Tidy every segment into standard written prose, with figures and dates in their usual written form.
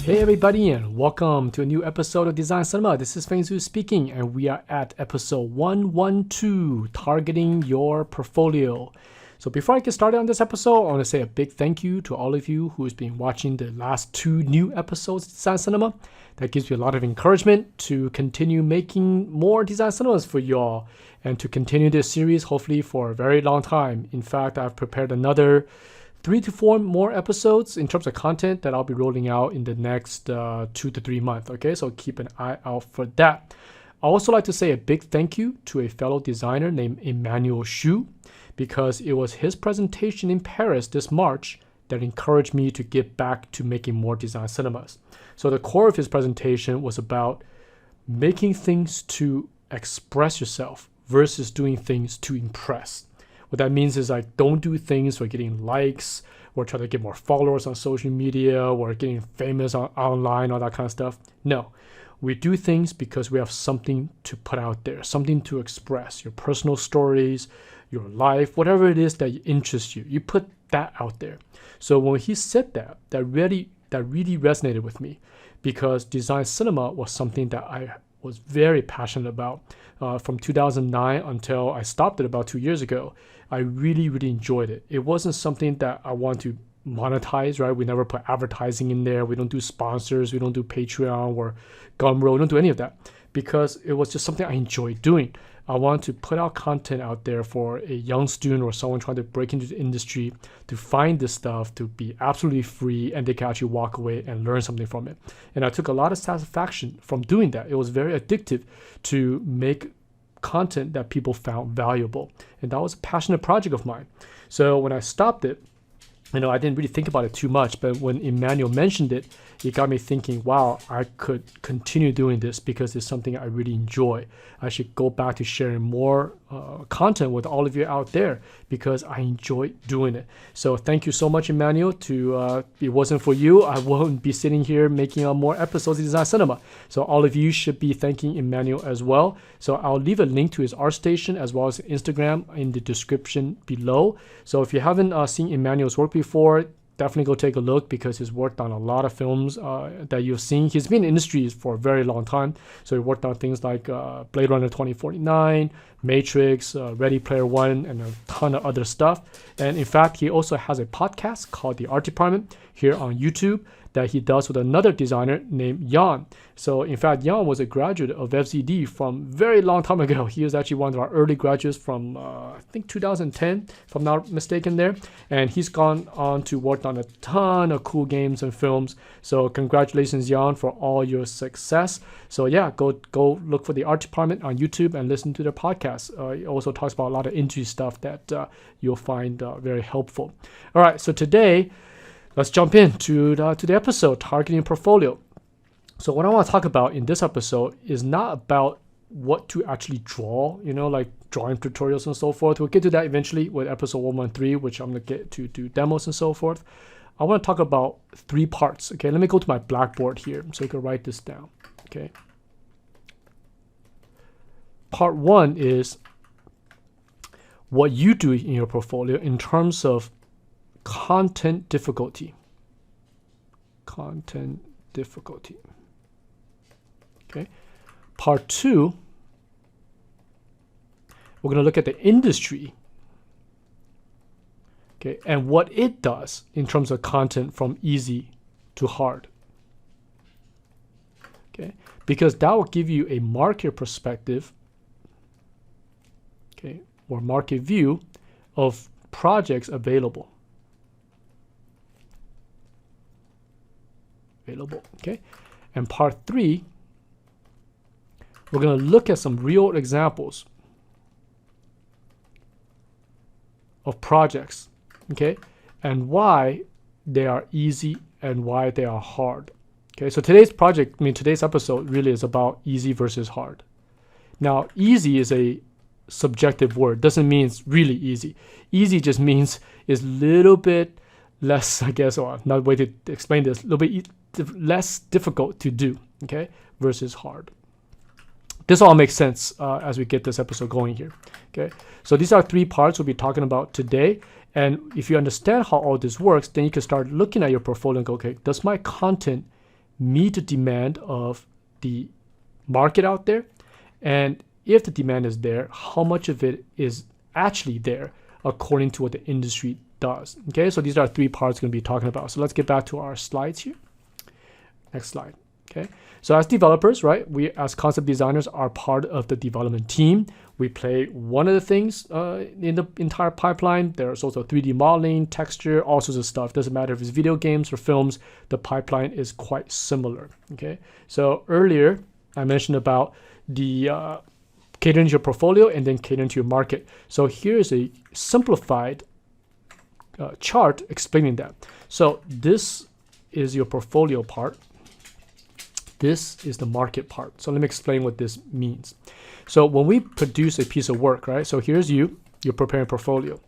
Hey everybody, and welcome to a new episode of Design Cinema. This is Feng speaking, and we are at episode 112, Targeting Your Portfolio. So before I get started on this episode, I want to say a big thank you to all of you who's been watching the last two new episodes of Design Cinema. That gives me a lot of encouragement to continue making more Design Cinemas for y'all and to continue this series hopefully for a very long time. In fact, I've prepared another 3 to 4 more episodes in terms of content that I'll be rolling out in the next 2 to 3 months. Okay, so keep an eye out for that. I also like to say a big thank you to a fellow designer named Emmanuel Shiu, because it was his presentation in Paris this March that encouraged me to get back to making more design cinemas. So the core of his presentation was about making things to express yourself versus doing things to impress. What that means is like, don't do things for getting likes or try to get more followers on social media or getting famous online, all that kind of stuff. No, we do things because we have something to put out there, something to express, your personal stories, your life, whatever it is that interests you. You put that out there. So when he said that, that really resonated with me, because design cinema was something that I was very passionate about. From 2009 until I stopped it about 2 years ago, I really enjoyed it. It wasn't something that I want to monetize, right? We never put advertising in there. We don't do sponsors. We don't do Patreon or Gumroad. We don't do any of that, because it was just something I enjoyed doing. I want to put out content out there for a young student or someone trying to break into the industry to find this stuff to be absolutely free, and they can actually walk away and learn something from it. And I took a lot of satisfaction from doing that. It was very addictive to make content that people found valuable. And that was a passionate project of mine. So when I stopped it, I didn't really think about it too much, but when Emmanuel mentioned it, it got me thinking, wow, I could continue doing this because it's something I really enjoy. I should go back to sharing more content with all of you out there because I enjoy doing it. So thank you so much, Emmanuel. If it wasn't for you, I wouldn't be sitting here making more episodes of Design Cinema. So all of you should be thanking Emmanuel as well. So I'll leave a link to his ArtStation as well as Instagram in the description below. So if you haven't seen Emmanuel's work before, definitely go take a look, because he's worked on a lot of films that you've seen. He's been in the industry for a very long time. So he worked on things like Blade Runner 2049, Matrix, Ready Player One, and a ton of other stuff. And in fact, he also has a podcast called The Art Department here on YouTube that he does with another designer named Jan. So in fact, Jan was a graduate of FZD from very long time ago. He was actually one of our early graduates from, I think 2010, if I'm not mistaken there. And he's gone on to work on a ton of cool games and films. So congratulations, Jan, for all your success. So yeah, go look for The Art Department on YouTube and listen to their podcast. He also talks about a lot of industry stuff that you'll find very helpful. All right, so today, let's jump into the episode, Targeting Portfolio. So what I want to talk about in this episode is not about what to actually draw, like drawing tutorials and so forth. We'll get to that eventually with episode 113, which I'm going to get to do demos and so forth. I want to talk about 3 parts. Okay, let me go to my blackboard here so you can write this down. Okay. Part 1 is what you do in your portfolio in terms of content difficulty. Okay. Part 2, we're going to look at the industry, okay, and what it does in terms of content from easy to hard. Okay, because that will give you a market perspective, okay, or market view of projects available. Okay, and part 3, we're going to look at some real examples of projects, okay, and why they are easy and why they are hard. Okay, so today's episode really is about easy versus hard. Now, easy is a subjective word, doesn't mean it's really easy. Easy just means it's a little bit less, I guess, or another way to explain this, a little bit less difficult to do, okay, versus hard. This all makes sense as we get this episode going here. Okay, so these are 3 parts we'll be talking about today. And if you understand how all this works, then you can start looking at your portfolio and go, okay, does my content meet the demand of the market out there, and if the demand is there, how much of it is actually there according to what the industry does. Okay, so these are 3 parts we're going to be talking about. So let's get back to our slides here. Next slide. Okay, so as developers, right, we as concept designers are part of the development team. We play one of the things in the entire pipeline. There's also 3D modeling, texture, all sorts of stuff. Doesn't matter if it's video games or films, the pipeline is quite similar. Okay, so earlier I mentioned about the catering to your portfolio and then catering to your market. So here's a simplified chart explaining that. So this is your portfolio part. This is the market part. So let me explain what this means. So when we produce a piece of work, right? So here's you're preparing a portfolio.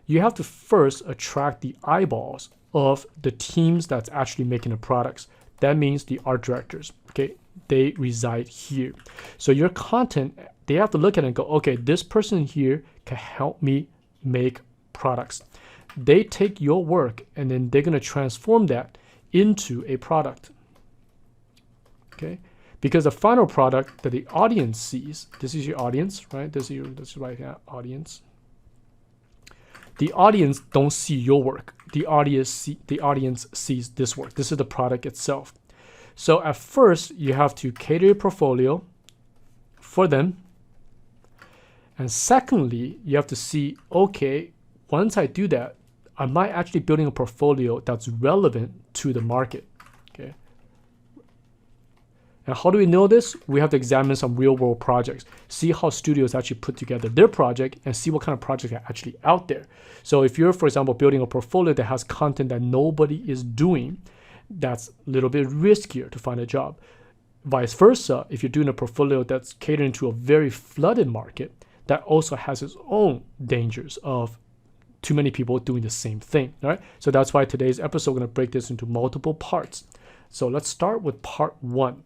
You have to first attract the eyeballs of the teams that's actually making the products. That means the art directors, okay? They reside here. So your content, they have to look at it and go, okay, this person here can help me make products. They take your work and then they're going to transform that into a product. Okay, because the final product that the audience sees, this is your audience, right? This is right here, audience. The audience don't see your work. The audience sees this work. This is the product itself. So at first, you have to cater your portfolio for them. And secondly, you have to see, okay, once I do that, am I actually building a portfolio that's relevant to the market? Okay. And how do we know this? We have to examine some real world projects, see how studios actually put together their project and see what kind of projects are actually out there. So if you're, for example, building a portfolio that has content that nobody is doing, that's a little bit riskier to find a job. Vice versa, if you're doing a portfolio that's catering to a very flooded market, that also has its own dangers of too many people doing the same thing, all right? So that's why today's episode, we're gonna break this into multiple parts. So let's start with part 1.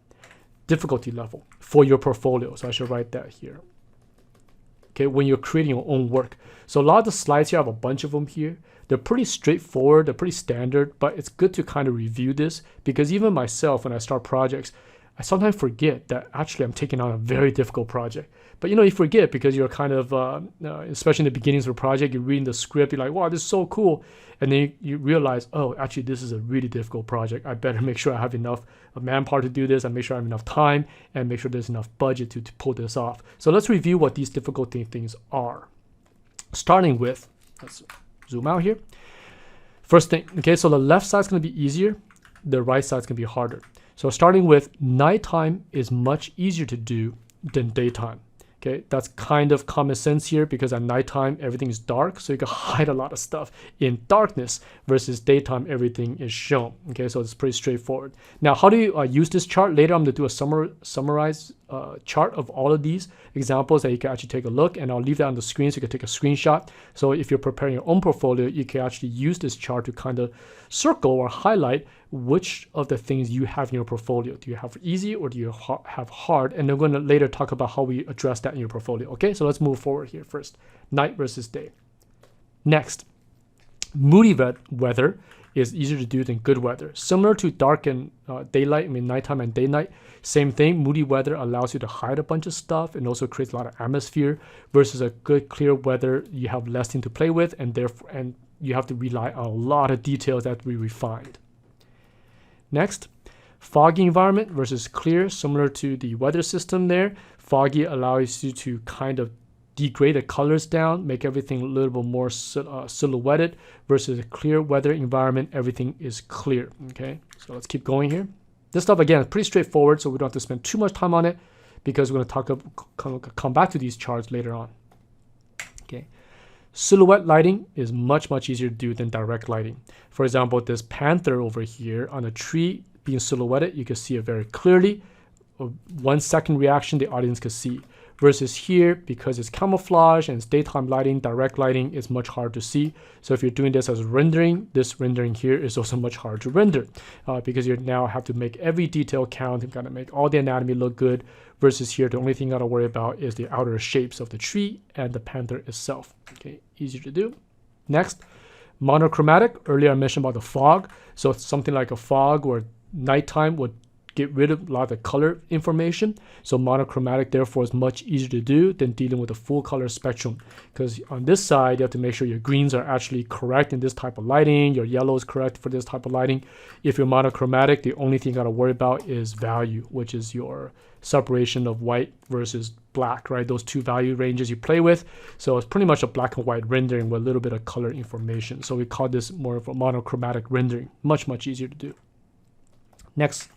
Difficulty level for your portfolio. So I should write that here. Okay, when you're creating your own work. So a lot of the slides here, I have a bunch of them here. They're pretty straightforward, they're pretty standard, but it's good to kind of review this because even myself, when I start projects, I sometimes forget that actually I'm taking on a very difficult project. But you forget because you're kind of, especially in the beginnings of a project, you're reading the script, you're like, wow, this is so cool. And then you realize, oh, actually, this is a really difficult project. I better make sure I have enough manpower to do this, and make sure I have enough time, and make sure there's enough budget to pull this off. So let's review what these difficult things are. Starting with, let's zoom out here. First thing, okay, so the left side is going to be easier. The right side is going to be harder. So starting with, nighttime is much easier to do than daytime. Okay, that's kind of common sense here because at nighttime, everything is dark. So you can hide a lot of stuff in darkness versus daytime, everything is shown. Okay, so it's pretty straightforward. Now, how do you use this chart? Later, I'm going to do a summarized chart of all of these examples that you can actually take a look, and I'll leave that on the screen so you can take a screenshot. So if you're preparing your own portfolio, you can actually use this chart to kind of circle or highlight which of the things you have in your portfolio. Do you have easy or do you have hard? And I'm going to later talk about how we address that in your portfolio. Okay, so let's move forward here first. Night versus day. Next, moody weather is easier to do than good weather. Similar to dark and daylight, I mean nighttime and day night, same thing. Moody weather allows you to hide a bunch of stuff and also creates a lot of atmosphere versus a good clear weather, you have less thing to play with and you have to rely on a lot of details that we refined. Next, foggy environment versus clear, similar to the weather system there. Foggy allows you to kind of degrade the colors down, make everything a little bit more silhouetted versus a clear weather environment, everything is clear, okay? So let's keep going here. This stuff, again, is pretty straightforward, so we don't have to spend too much time on it because we're going to come back to these charts later on, okay? Silhouette lighting is much, much easier to do than direct lighting. For example, this panther over here on a tree being silhouetted, you can see it very clearly. 1 second reaction, the audience can see. Versus here, because it's camouflage and it's daytime lighting, direct lighting is much harder to see. So if you're doing this as rendering, this rendering here is also much harder to render because you now have to make every detail count and kind of make all the anatomy look good. Versus here, the only thing you gotta worry about is the outer shapes of the tree and the panther itself. Okay, easier to do. Next, monochromatic. Earlier I mentioned about the fog. So it's something like a fog or nighttime would get rid of a lot of the color information. So monochromatic, therefore, is much easier to do than dealing with a full color spectrum. Because on this side, you have to make sure your greens are actually correct in this type of lighting, your yellow is correct for this type of lighting. If you're monochromatic, the only thing you got to worry about is value, which is your separation of white versus black, right? Those two value ranges you play with. So it's pretty much a black and white rendering with a little bit of color information. So we call this more of a monochromatic rendering. Much, much easier to do. Next,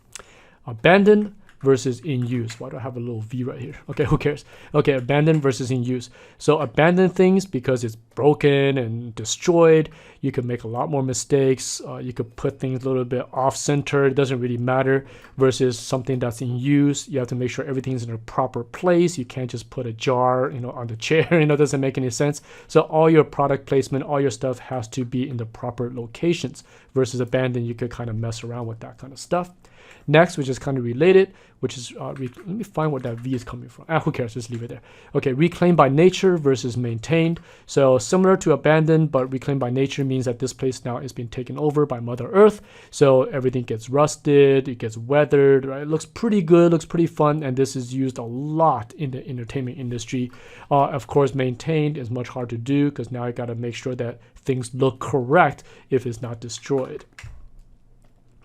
abandoned versus in use. Why do I have a little V right here? Okay, who cares? Okay, abandoned versus in use. So abandoned things, because it's broken and destroyed, you could make a lot more mistakes. You could put things a little bit off center. It doesn't really matter. Versus something that's in use, you have to make sure everything's in a proper place. You can't just put a jar, on the chair. It doesn't make any sense. So all your product placement, all your stuff has to be in the proper locations. Versus abandoned, you could kind of mess around with that kind of stuff. Next, which is kind of related, which is, let me find where that V is coming from. Who cares? Just leave it there. Okay, reclaimed by nature versus maintained. So similar to abandoned, but reclaimed by nature means that this place now is being taken over by Mother Earth. So everything gets rusted, it gets weathered, right? It looks pretty good, looks pretty fun, and this is used a lot in the entertainment industry. Of course, maintained is much harder to do because now you got to make sure that things look correct if it's not destroyed.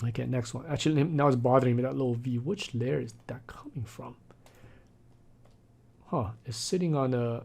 Okay, next one. Actually, now it's bothering me, that little V. Which layer is that coming from? It's sitting on a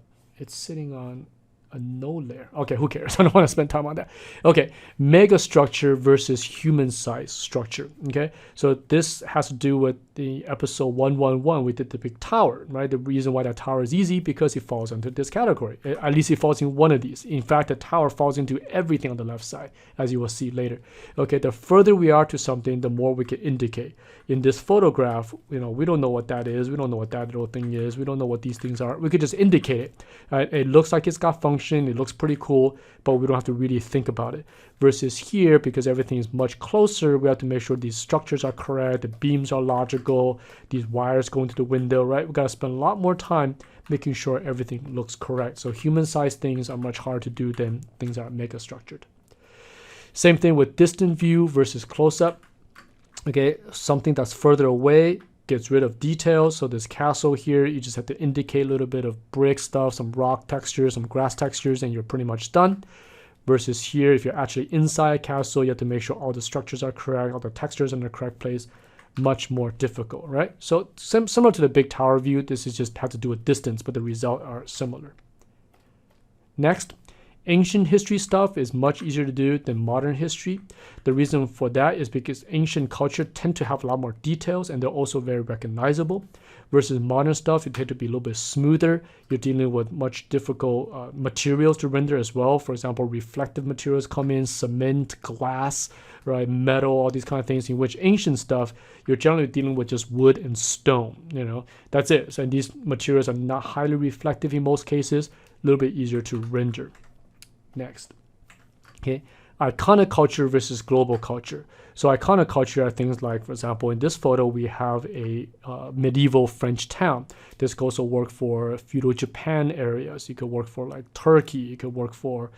no layer. Okay, who cares? I don't want to spend time on that. Okay, mega structure versus human size structure. Okay, so this has to do with the episode 111. We did the big tower, right? The reason why that tower is easy because it falls into this category. At least it falls in one of these. In fact, the tower falls into everything on the left side, as you will see later. Okay, the further we are to something, the more we can indicate. In this photograph, we don't know what that is. We don't know what that little thing is. We don't know what these things are. We could just indicate it. Right? It looks like it's got function. It looks pretty cool, but we don't have to really think about it. Versus here, because everything is much closer, we have to make sure these structures are correct, the beams are logical, these wires go into the window, right? We got to spend a lot more time making sure everything looks correct. So human-sized things are much harder to do than things that are mega structured. Same thing with distant view versus close-up. Okay, something that's further away gets rid of details. So this castle here, you just have to indicate a little bit of brick stuff, some rock textures, some grass textures, and you're pretty much done. Versus here, if you're actually inside a castle, you have to make sure all the structures are correct, all the textures are in the correct place. Much more difficult, right? So similar to the big tower view, this is just have to do with distance, but the results are similar. Next, ancient history stuff is much easier to do than modern history. The reason for that is because ancient culture tend to have a lot more details and they're also very recognizable. Versus modern stuff, it tend to be a little bit smoother. You're dealing with much difficult materials to render as well. For example, reflective materials come in, cement, glass, right, metal, all these kind of things, in which ancient stuff, you're generally dealing with just wood and stone, that's it. So these materials are not highly reflective in most cases, a little bit easier to render. Next, okay, iconic culture versus global culture. So iconic culture are things like, for example, in this photo, we have a medieval French town. This could also work for feudal Japan areas. You could work for like Turkey. You could work for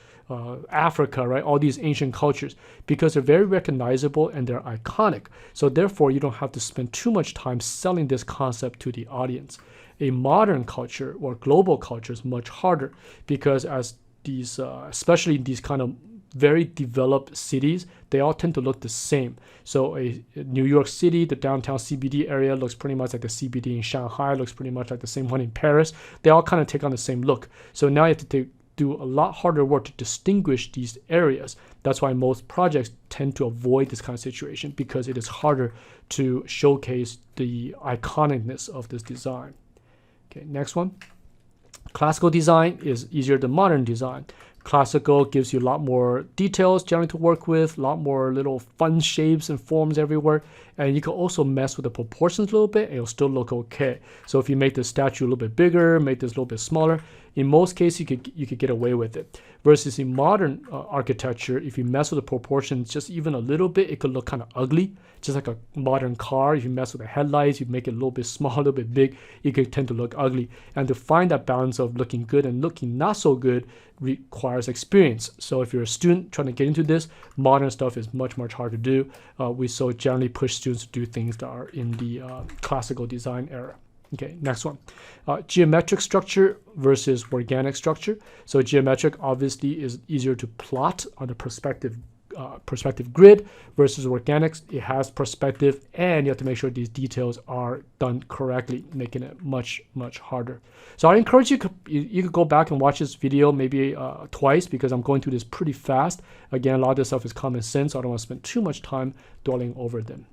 Africa, right? All these ancient cultures, because they're very recognizable and they're iconic. So therefore, you don't have to spend too much time selling this concept to the audience. A modern culture or global culture is much harder because as these, especially these kind of very developed cities, they all tend to look the same. So New York City, the downtown CBD area looks pretty much like the CBD in Shanghai, looks pretty much like the same one in Paris. They all kind of take on the same look. So now you have to do a lot harder work to distinguish these areas. That's why most projects tend to avoid this kind of situation because it is harder to showcase the iconicness of this design. Okay, next one. Classical design is easier than modern design. Classical gives you a lot more details generally to work with, a lot more little fun shapes and forms everywhere. And you can also mess with the proportions a little bit and it'll still look okay. So if you make the statue a little bit bigger, make this a little bit smaller, in most cases you could get away with it. Versus in modern architecture, if you mess with the proportions just even a little bit, it could look kind of ugly. Just like a modern car, if you mess with the headlights, you make it a little bit small, a little bit big, it could tend to look ugly. And to find that balance of looking good and looking not so good requires requires experience. So if you're a student trying to get into this, modern stuff is much hard to do. We so generally push students to do things that are in the classical design era. Okay, next one. Geometric structure versus organic structure. So geometric obviously is easier to plot on a perspective grid versus organics. It has perspective, and you have to make sure these details are done correctly, making it much harder. So I encourage you could go back and watch this video maybe twice, because I'm going through this pretty fast. Again, a lot of this stuff is common sense, so I don't want to spend too much time dwelling over them.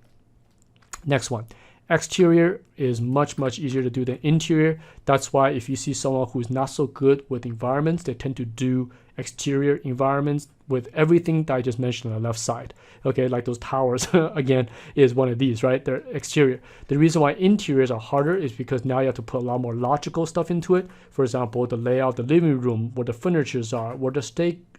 Next one. Exterior is much easier to do than interior. That's why if you see someone who's not so good with environments, they tend to do exterior environments with everything that I just mentioned on the left side. Okay, like those towers again is one of these, right? They're exterior. The reason why interiors are harder is because now you have to put a lot more logical stuff into it. For example, the layout of the living room, where the furnitures are, where the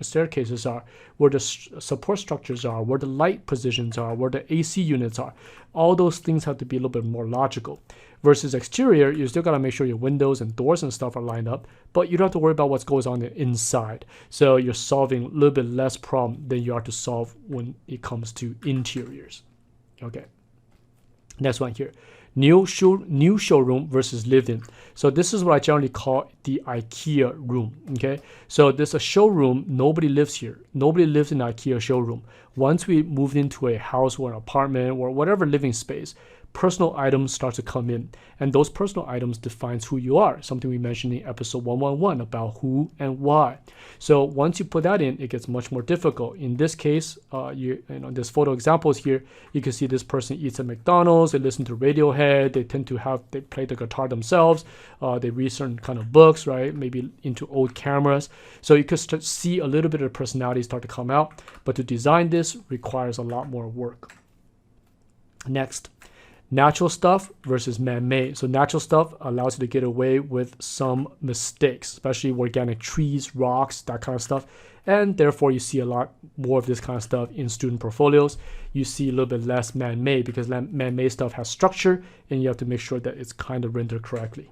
staircases are, where the support structures are, where the light positions are, where the AC units are. All those things have to be a little bit more logical. Versus exterior, you still got to make sure your windows and doors and stuff are lined up, but you don't have to worry about what goes on the inside. So you're solving a little bit less problem than you are to solve when it comes to interiors. Okay. Next one here. New showroom versus lived-in. So this is what I generally call the IKEA room. Okay. So there's a showroom. Nobody lives here. Nobody lives in an IKEA showroom. Once we move into a house or an apartment or whatever living space, personal items start to come in, and those personal items defines who you are, something we mentioned in episode 111 about who and why. So once you put that in, it gets much more difficult. In this case, this photo examples here, you can see this person eats at McDonald's, they listen to Radiohead, they play the guitar themselves, they read certain kind of books, right? Maybe into old cameras. So you could see a little bit of personality start to come out, but to design this requires a lot more work. Next. Natural stuff versus man-made. So natural stuff allows you to get away with some mistakes, especially organic trees, rocks, that kind of stuff. And therefore, you see a lot more of this kind of stuff in student portfolios. You see a little bit less man-made, because man-made stuff has structure, and you have to make sure that it's kind of rendered correctly.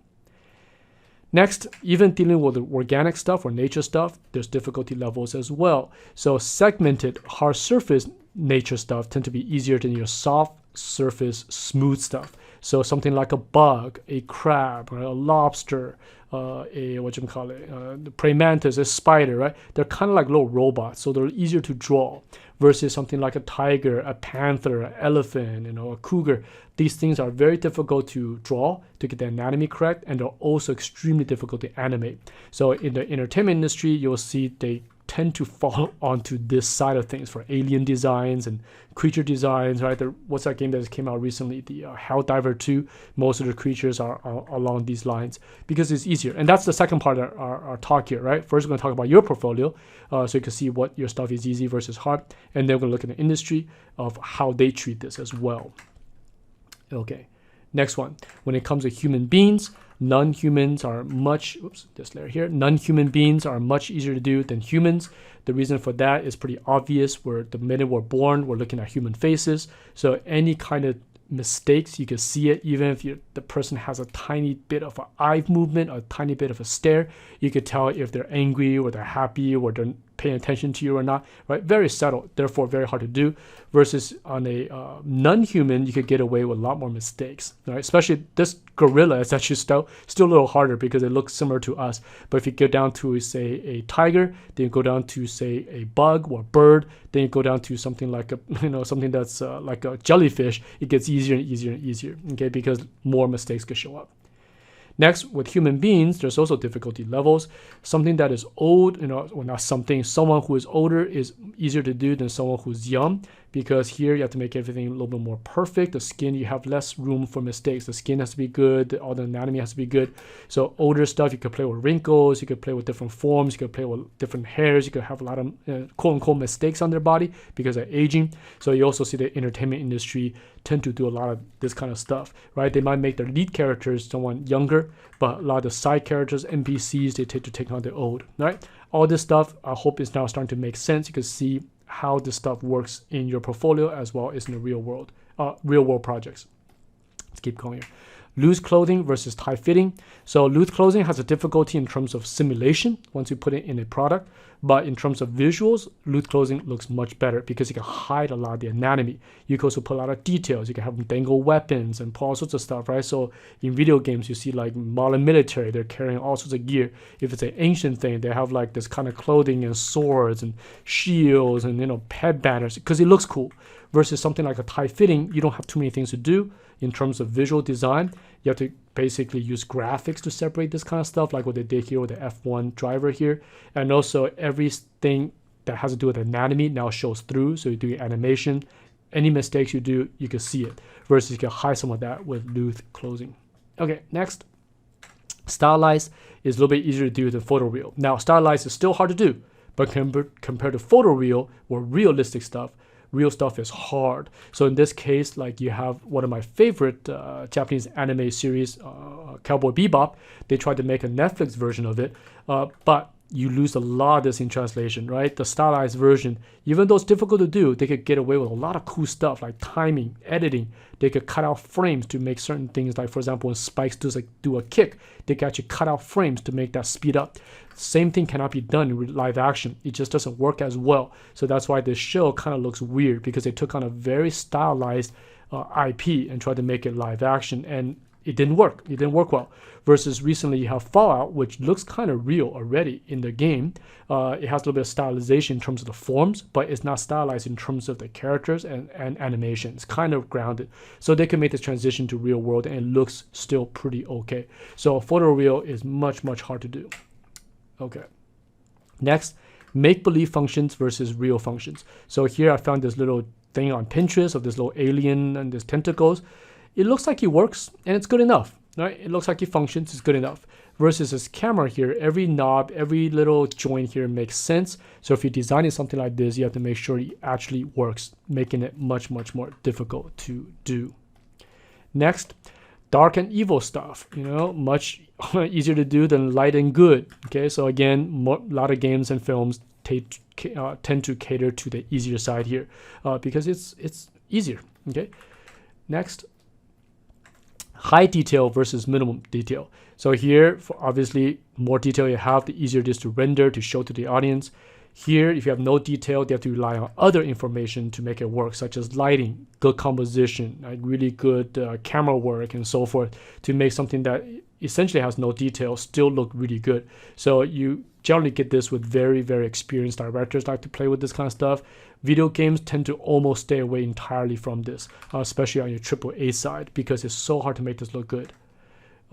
Next, even dealing with the organic stuff or nature stuff, there's difficulty levels as well. So segmented, hard surface nature stuff tend to be easier than your soft surface smooth stuff. So something like a bug, a crab, right? A lobster, the praying mantis, a spider, right? They're kind of like little robots, so they're easier to draw. Versus something like a tiger, a panther, an elephant, a cougar. These things are very difficult to draw to get the anatomy correct, and they're also extremely difficult to animate. So in the entertainment industry, you'll see they tend to fall onto this side of things for alien designs and creature designs, right? What's that game that came out recently? The Helldiver 2. Most of the creatures are along these lines because it's easier. And that's the second part of our talk here, right? First, we're going to talk about your portfolio so you can see what your stuff is easy versus hard. And then we're going to look at the industry of how they treat this as well. Okay, next one. When it comes to human beings, non-humans are much, this layer here, non-human beings are much easier to do than humans. The reason for that is pretty obvious. The minute we're born, we're looking at human faces. So any kind of mistakes, you can see it. Even if the person has a tiny bit of an eye movement, a tiny bit of a stare, you could tell if they're angry or they're happy or they're paying attention to you or not, right? Very subtle, therefore very hard to do. Versus on a non-human, you could get away with a lot more mistakes, right? Especially this gorilla is actually still a little harder because it looks similar to us. But if you go down to, say, a tiger, then you go down to, say, a bug or bird, then you go down to something like something that's like a jellyfish, it gets easier and easier and easier, okay? Because more mistakes could show up. Next, with human beings, there's also difficulty levels. Something that is old, someone who is older is easier to do than someone who's young, because here you have to make everything a little bit more perfect. The skin, you have less room for mistakes. The skin has to be good. All the anatomy has to be good. So older stuff, you could play with wrinkles. You could play with different forms. You could play with different hairs. You could have a lot of quote-unquote mistakes on their body because of aging. So you also see the entertainment industry tend to do a lot of this kind of stuff, right? They might make their lead characters someone younger, but a lot of the side characters, NPCs, they tend to take on the old, right? All this stuff, I hope is now starting to make sense. You can see how this stuff works in your portfolio as well as in the real world projects. Let's keep going here. Loose clothing versus tight fitting. So loose clothing has a difficulty in terms of simulation once you put it in a product. But in terms of visuals, loose clothing looks much better because you can hide a lot of the anatomy. You can also put a lot of details. You can have them dangle weapons and put all sorts of stuff, right? So in video games, you see like modern military, they're carrying all sorts of gear. If it's an ancient thing, they have like this kind of clothing and swords and shields and, headbanders because it looks cool. Versus something like a tight fitting, you don't have too many things to do in terms of visual design. You have to basically use graphics to separate this kind of stuff, like what they did here with the F1 driver here. And also everything that has to do with anatomy now shows through. So you're doing animation. Any mistakes you do, you can see it. Versus you can hide some of that with loose clothing. Okay, next. Stylized is a little bit easier to do than photoreal. Now, stylized is still hard to do, but compared to photoreal or realistic stuff, real stuff is hard. So in this case, like you have one of my favorite Japanese anime series, Cowboy Bebop. They tried to make a Netflix version of it, but you lose a lot of this in translation, right? The stylized version, even though it's difficult to do, they could get away with a lot of cool stuff like timing, editing. They could cut out frames to make certain things, like for example, when Spikes do a kick, they can actually cut out frames to make that speed up. Same thing cannot be done in live action. It just doesn't work as well. So that's why this show kind of looks weird, because they took on a very stylized IP and tried to make it live action, and it didn't work. It didn't work well. Versus recently you have Fallout, which looks kind of real already in the game. It has a little bit of stylization in terms of the forms, but it's not stylized in terms of the characters and animation. It's kind of grounded. So they can make this transition to real world and it looks still pretty okay. So photoreal is much, much hard to do. Okay. Next, make-believe functions versus real functions. So here I found this little thing on Pinterest of this little alien and these tentacles. It looks like it works and it's good enough, right? It looks like it functions, it's good enough. Versus this camera here, every knob, every little joint here makes sense. So if you're designing something like this, you have to make sure it actually works, making it much, much more difficult to do. Next, dark and evil stuff, much easier to do than light and good. Okay, so again, a lot of games and films tend to cater to the easier side here because it's easier. Okay, next. High detail versus minimum detail. So here, for obviously, more detail you have, the easier it is to render, to show to the audience. Here, if you have no detail, they have to rely on other information to make it work, such as lighting, good composition, like really good camera work, and so forth, to make something that essentially has no detail still look really good. So you generally get this with very, very experienced directors like to play with this kind of stuff. Video games tend to almost stay away entirely from this, especially on your AAA side, because it's so hard to make this look good.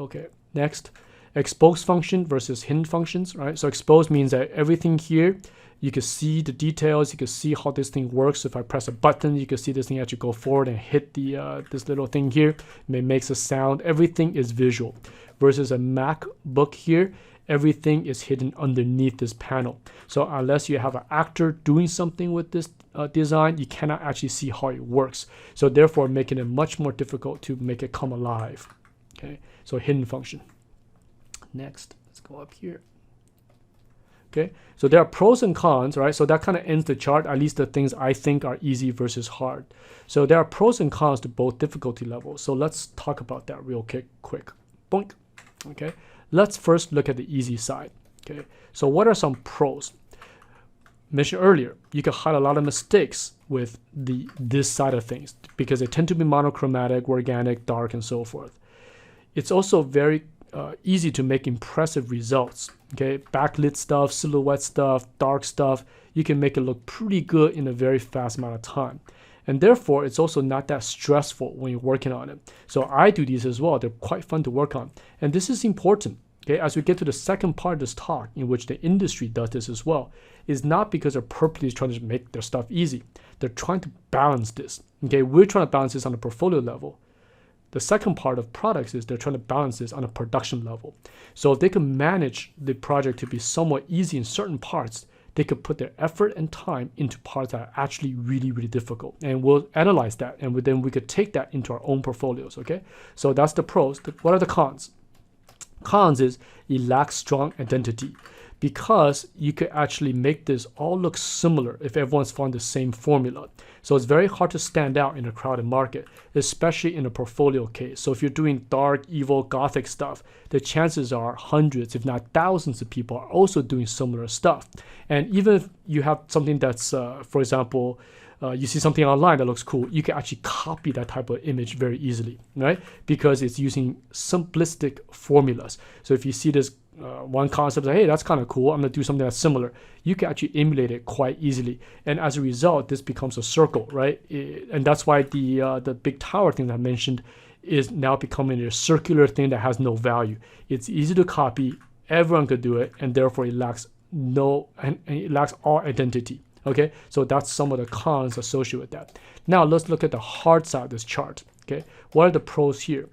Okay, next, exposed function versus hidden functions, right? So exposed means that everything here, you can see the details, you can see how this thing works. So if I press a button, you can see this thing actually go forward and hit the this little thing here. It makes a sound. Everything is visual. Versus a MacBook here, everything is hidden underneath this panel. So unless you have an actor doing something with this design, you cannot actually see how it works. So therefore, making it much more difficult to make it come alive. Okay, so hidden function. Next, let's go up here. Okay, so there are pros and cons, right? So that kind of ends the chart, at least the things I think are easy versus hard. So there are pros and cons to both difficulty levels. So let's talk about that real quick. Boink. Okay, let's first look at the easy side. Okay, so what are some pros? Mentioned earlier, you can hide a lot of mistakes with this side of things because they tend to be monochromatic, organic, dark, and so forth. It's also very easy to make impressive results. Okay, backlit stuff, silhouette stuff, dark stuff, you can make it look pretty good in a very fast amount of time. And therefore, it's also not that stressful when you're working on it. So I do these as well. They're quite fun to work on. And this is important. Okay, as we get to the second part of this talk, in which the industry does this as well, is not because they're purposely trying to make their stuff easy. They're trying to balance this. Okay, we're trying to balance this on a portfolio level. The second part of products is they're trying to balance this on a production level. So if they can manage the project to be somewhat easy in certain parts, they could put their effort and time into parts that are actually really, really difficult. And we'll analyze that, and then we could take that into our own portfolios, okay? So that's the pros. What are the cons? Cons is it lacks strong identity. because you could actually make this all look similar if everyone's following the same formula. So it's very hard to stand out in a crowded market, especially in a portfolio case. So if you're doing dark, evil, gothic stuff, the chances are hundreds, if not thousands of people are also doing similar stuff. And even if you have something that's, for example, you see something online that looks cool, you can actually copy that type of image very easily, right? Because it's using simplistic formulas. So if you see this one concept, like, hey, that's kind of cool, I'm gonna do something that's similar, you can actually emulate it quite easily. And as a result, this becomes a circle, right? And that's why the big tower thing that I mentioned is now becoming a circular thing that has no value. It's easy to copy, everyone could do it, and therefore it lacks all identity. Okay, so that's some of the cons associated with that. Now let's look at the hard side of this chart. Okay, what are the pros here?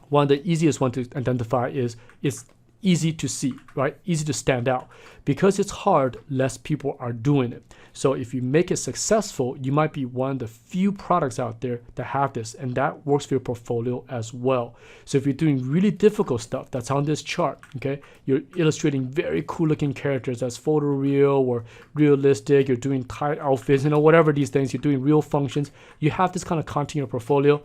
One of the easiest one to identify is it's easy to see, right? Easy to stand out. Because it's hard, less people are doing it. So if you make it successful, you might be one of the few products out there that have this, and that works for your portfolio as well. So if you're doing really difficult stuff that's on this chart, okay, you're illustrating very cool looking characters that's photoreal or realistic, you're doing tight outfits, whatever these things, you're doing real functions, you have this kind of content in your portfolio,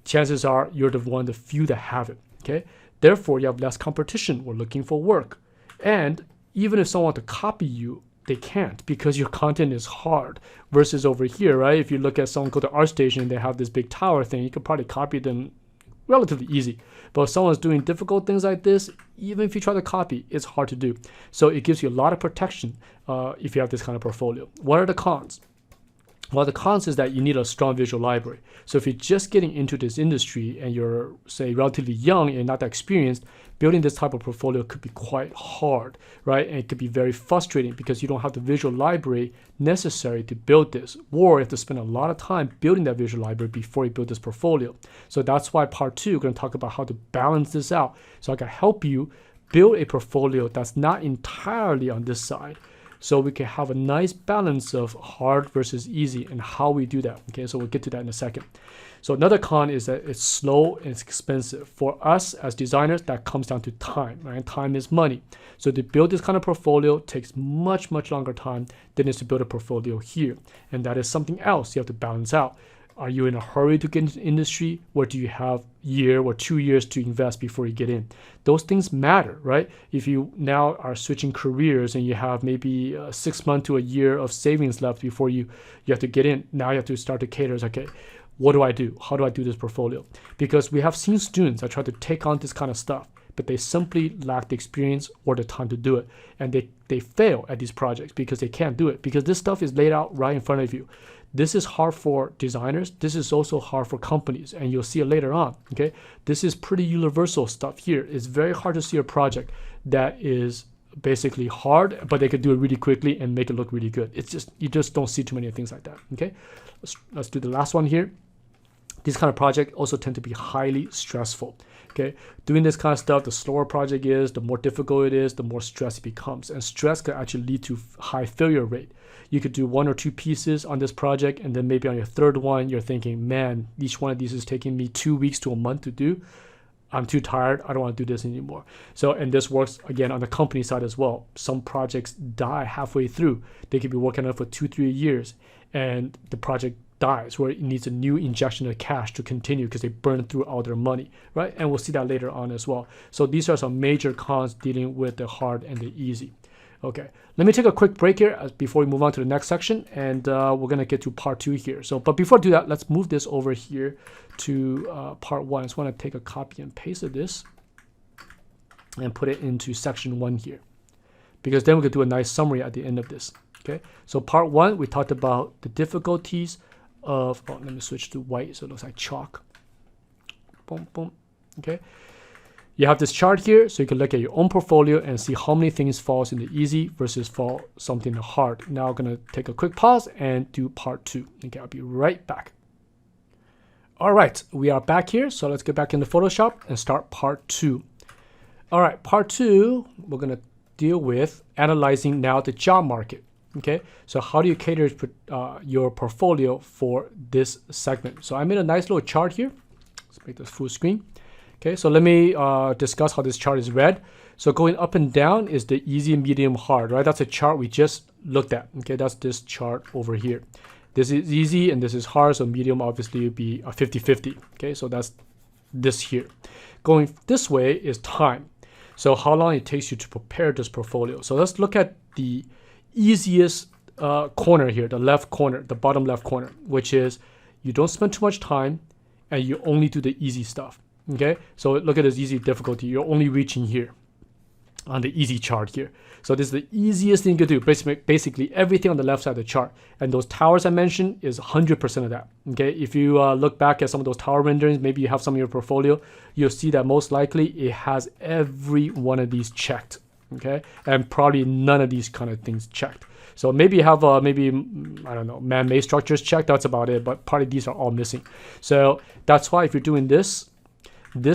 chances are you're one of the few that have it, okay? Therefore, you have less competition when looking for work. And even if someone wants to copy you, they can't because your content is hard. Versus over here, right? If you look at someone go to ArtStation, they have this big tower thing, you could probably copy them relatively easy. But if someone's doing difficult things like this, even if you try to copy, it's hard to do. So it gives you a lot of protection if you have this kind of portfolio. What are the cons? Well, the cons is that you need a strong visual library. So if you're just getting into this industry and you're, say, relatively young and not that experienced, building this type of portfolio could be quite hard, right? And it could be very frustrating because you don't have the visual library necessary to build this, or you have to spend a lot of time building that visual library before you build this portfolio. So that's why part 2, we're going to talk about how to balance this out. So I can help you build a portfolio that's not entirely on this side, so we can have a nice balance of hard versus easy and how we do that. Okay, so we'll get to that in a second. So another con is that it's slow and it's expensive. For us as designers, that comes down to time, right? Time is money. So to build this kind of portfolio takes much, much longer time than it is to build a portfolio here. And that is something else you have to balance out. Are you in a hurry to get into the industry, or do you have a year or 2 years to invest before you get in? Those things matter, right? If you now are switching careers and you have maybe 6 months to a year of savings left before you have to get in, now you have to start to cater. Okay, what do I do? How do I do this portfolio? Because we have seen students that try to take on this kind of stuff, but they simply lack the experience or the time to do it. And they fail at these projects because they can't do it, because this stuff is laid out right in front of you. This is hard for designers. This is also hard for companies, and you'll see it later on, okay? This is pretty universal stuff here. It's very hard to see a project that is basically hard, but they could do it really quickly and make it look really good. It's just, you just don't see too many things like that, okay? Let's do the last one here. These kind of projects also tend to be highly stressful. Okay, doing this kind of stuff, the slower project is, the more difficult it is, the more stress it becomes. And stress could actually lead to high failure rate. You could do 1 or 2 pieces on this project, and then maybe on your third one, you're thinking, man, each one of these is taking me 2 weeks to a month to do. I'm too tired. I don't want to do this anymore. So, and this works again on the company side as well. Some projects die halfway through. They could be working on it for 2-3 years, and the project dies, where it needs a new injection of cash to continue because they burned through all their money, right? And we'll see that later on as well. So these are some major cons dealing with the hard and the easy. Okay, let me take a quick break here before we move on to the next section, and we're gonna get to part 2 here. So, but before I do that, let's move this over here to part 1. I just want to take a copy and paste of this and put it into section 1 here, because then we could do a nice summary at the end of this. Okay, so part 1, we talked about the difficulties of, oh, let me switch to white so it looks like chalk. Boom, boom. Okay, you have this chart here, so you can look at your own portfolio and see how many things falls in the easy versus fall something in the hard. Now I'm gonna take a quick pause and do part 2. Okay, I'll be right back. All right, we are back here, so let's get back into Photoshop and start part 2. All right, part 2, we're gonna deal with analyzing now the job market. Okay, so how do you cater your portfolio for this segment? So I made a nice little chart here. Let's make this full screen. Okay, so let me discuss how this chart is read. So going up and down is the easy, medium, hard, right? That's a chart we just looked at. Okay, that's this chart over here. This is easy and this is hard, so medium obviously would be a 50-50. Okay, so that's this here. Going this way is time. So how long it takes you to prepare this portfolio. So let's look at the easiest corner here, the left corner, the bottom left corner, which is you don't spend too much time and you only do the easy stuff. Okay, so look at this easy difficulty. You're only reaching here on the easy chart here. So this is the easiest thing you can do. Basically everything on the left side of the chart. And those towers I mentioned is 100% of that. Okay, if you look back at some of those tower renderings, maybe you have some in your portfolio, you'll see that most likely it has every one of these checked. Okay, and probably none of these kind of things checked. So maybe you have I don't know, man-made structures checked. That's about it. But probably these are all missing. So that's why if you're doing this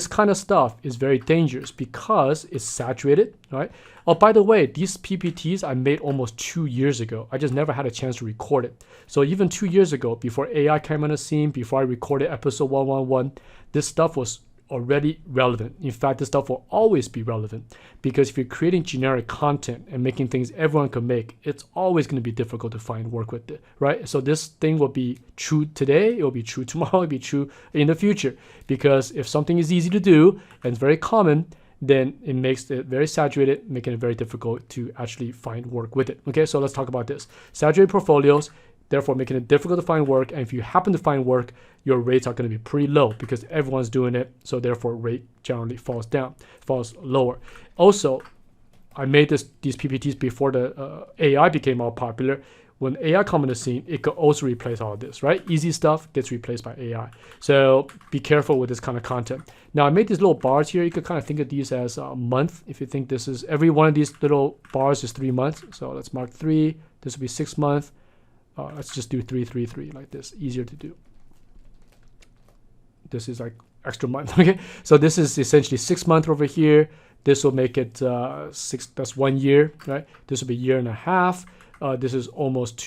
kind of stuff is very dangerous because it's saturated, right? Oh, by the way, these PPTs I made almost 2 years ago. I just never had a chance to record it. So even 2 years ago, before AI came on the scene, before I recorded episode 111, this stuff was already relevant. In fact, this stuff will always be relevant because if you're creating generic content and making things everyone can make, it's always going to be difficult to find work with it, right? So this thing will be true today, it will be true tomorrow, it will be true in the future, because if something is easy to do and it's very common, then it makes it very saturated, making it very difficult to actually find work with it. Okay, so let's talk about this. Saturated portfolios, therefore making it difficult to find work. And if you happen to find work, your rates are going to be pretty low because everyone's doing it. So therefore rate generally falls lower. Also, I made these PPTs before the AI became more popular. When AI come on the scene, it could also replace all of this, right? Easy stuff gets replaced by AI. So be careful with this kind of content. Now I made these little bars here. You could kind of think of these as a month. If you think this is, every one of these little bars is 3 months. So let's mark 3. This will be 6 months. Let's just do 3, 3, 3 like this. Easier to do. This is like extra month. Okay, so this is essentially 6 months over here. This will make it 6. That's 1 year, right? This will be 1.5 years. This is almost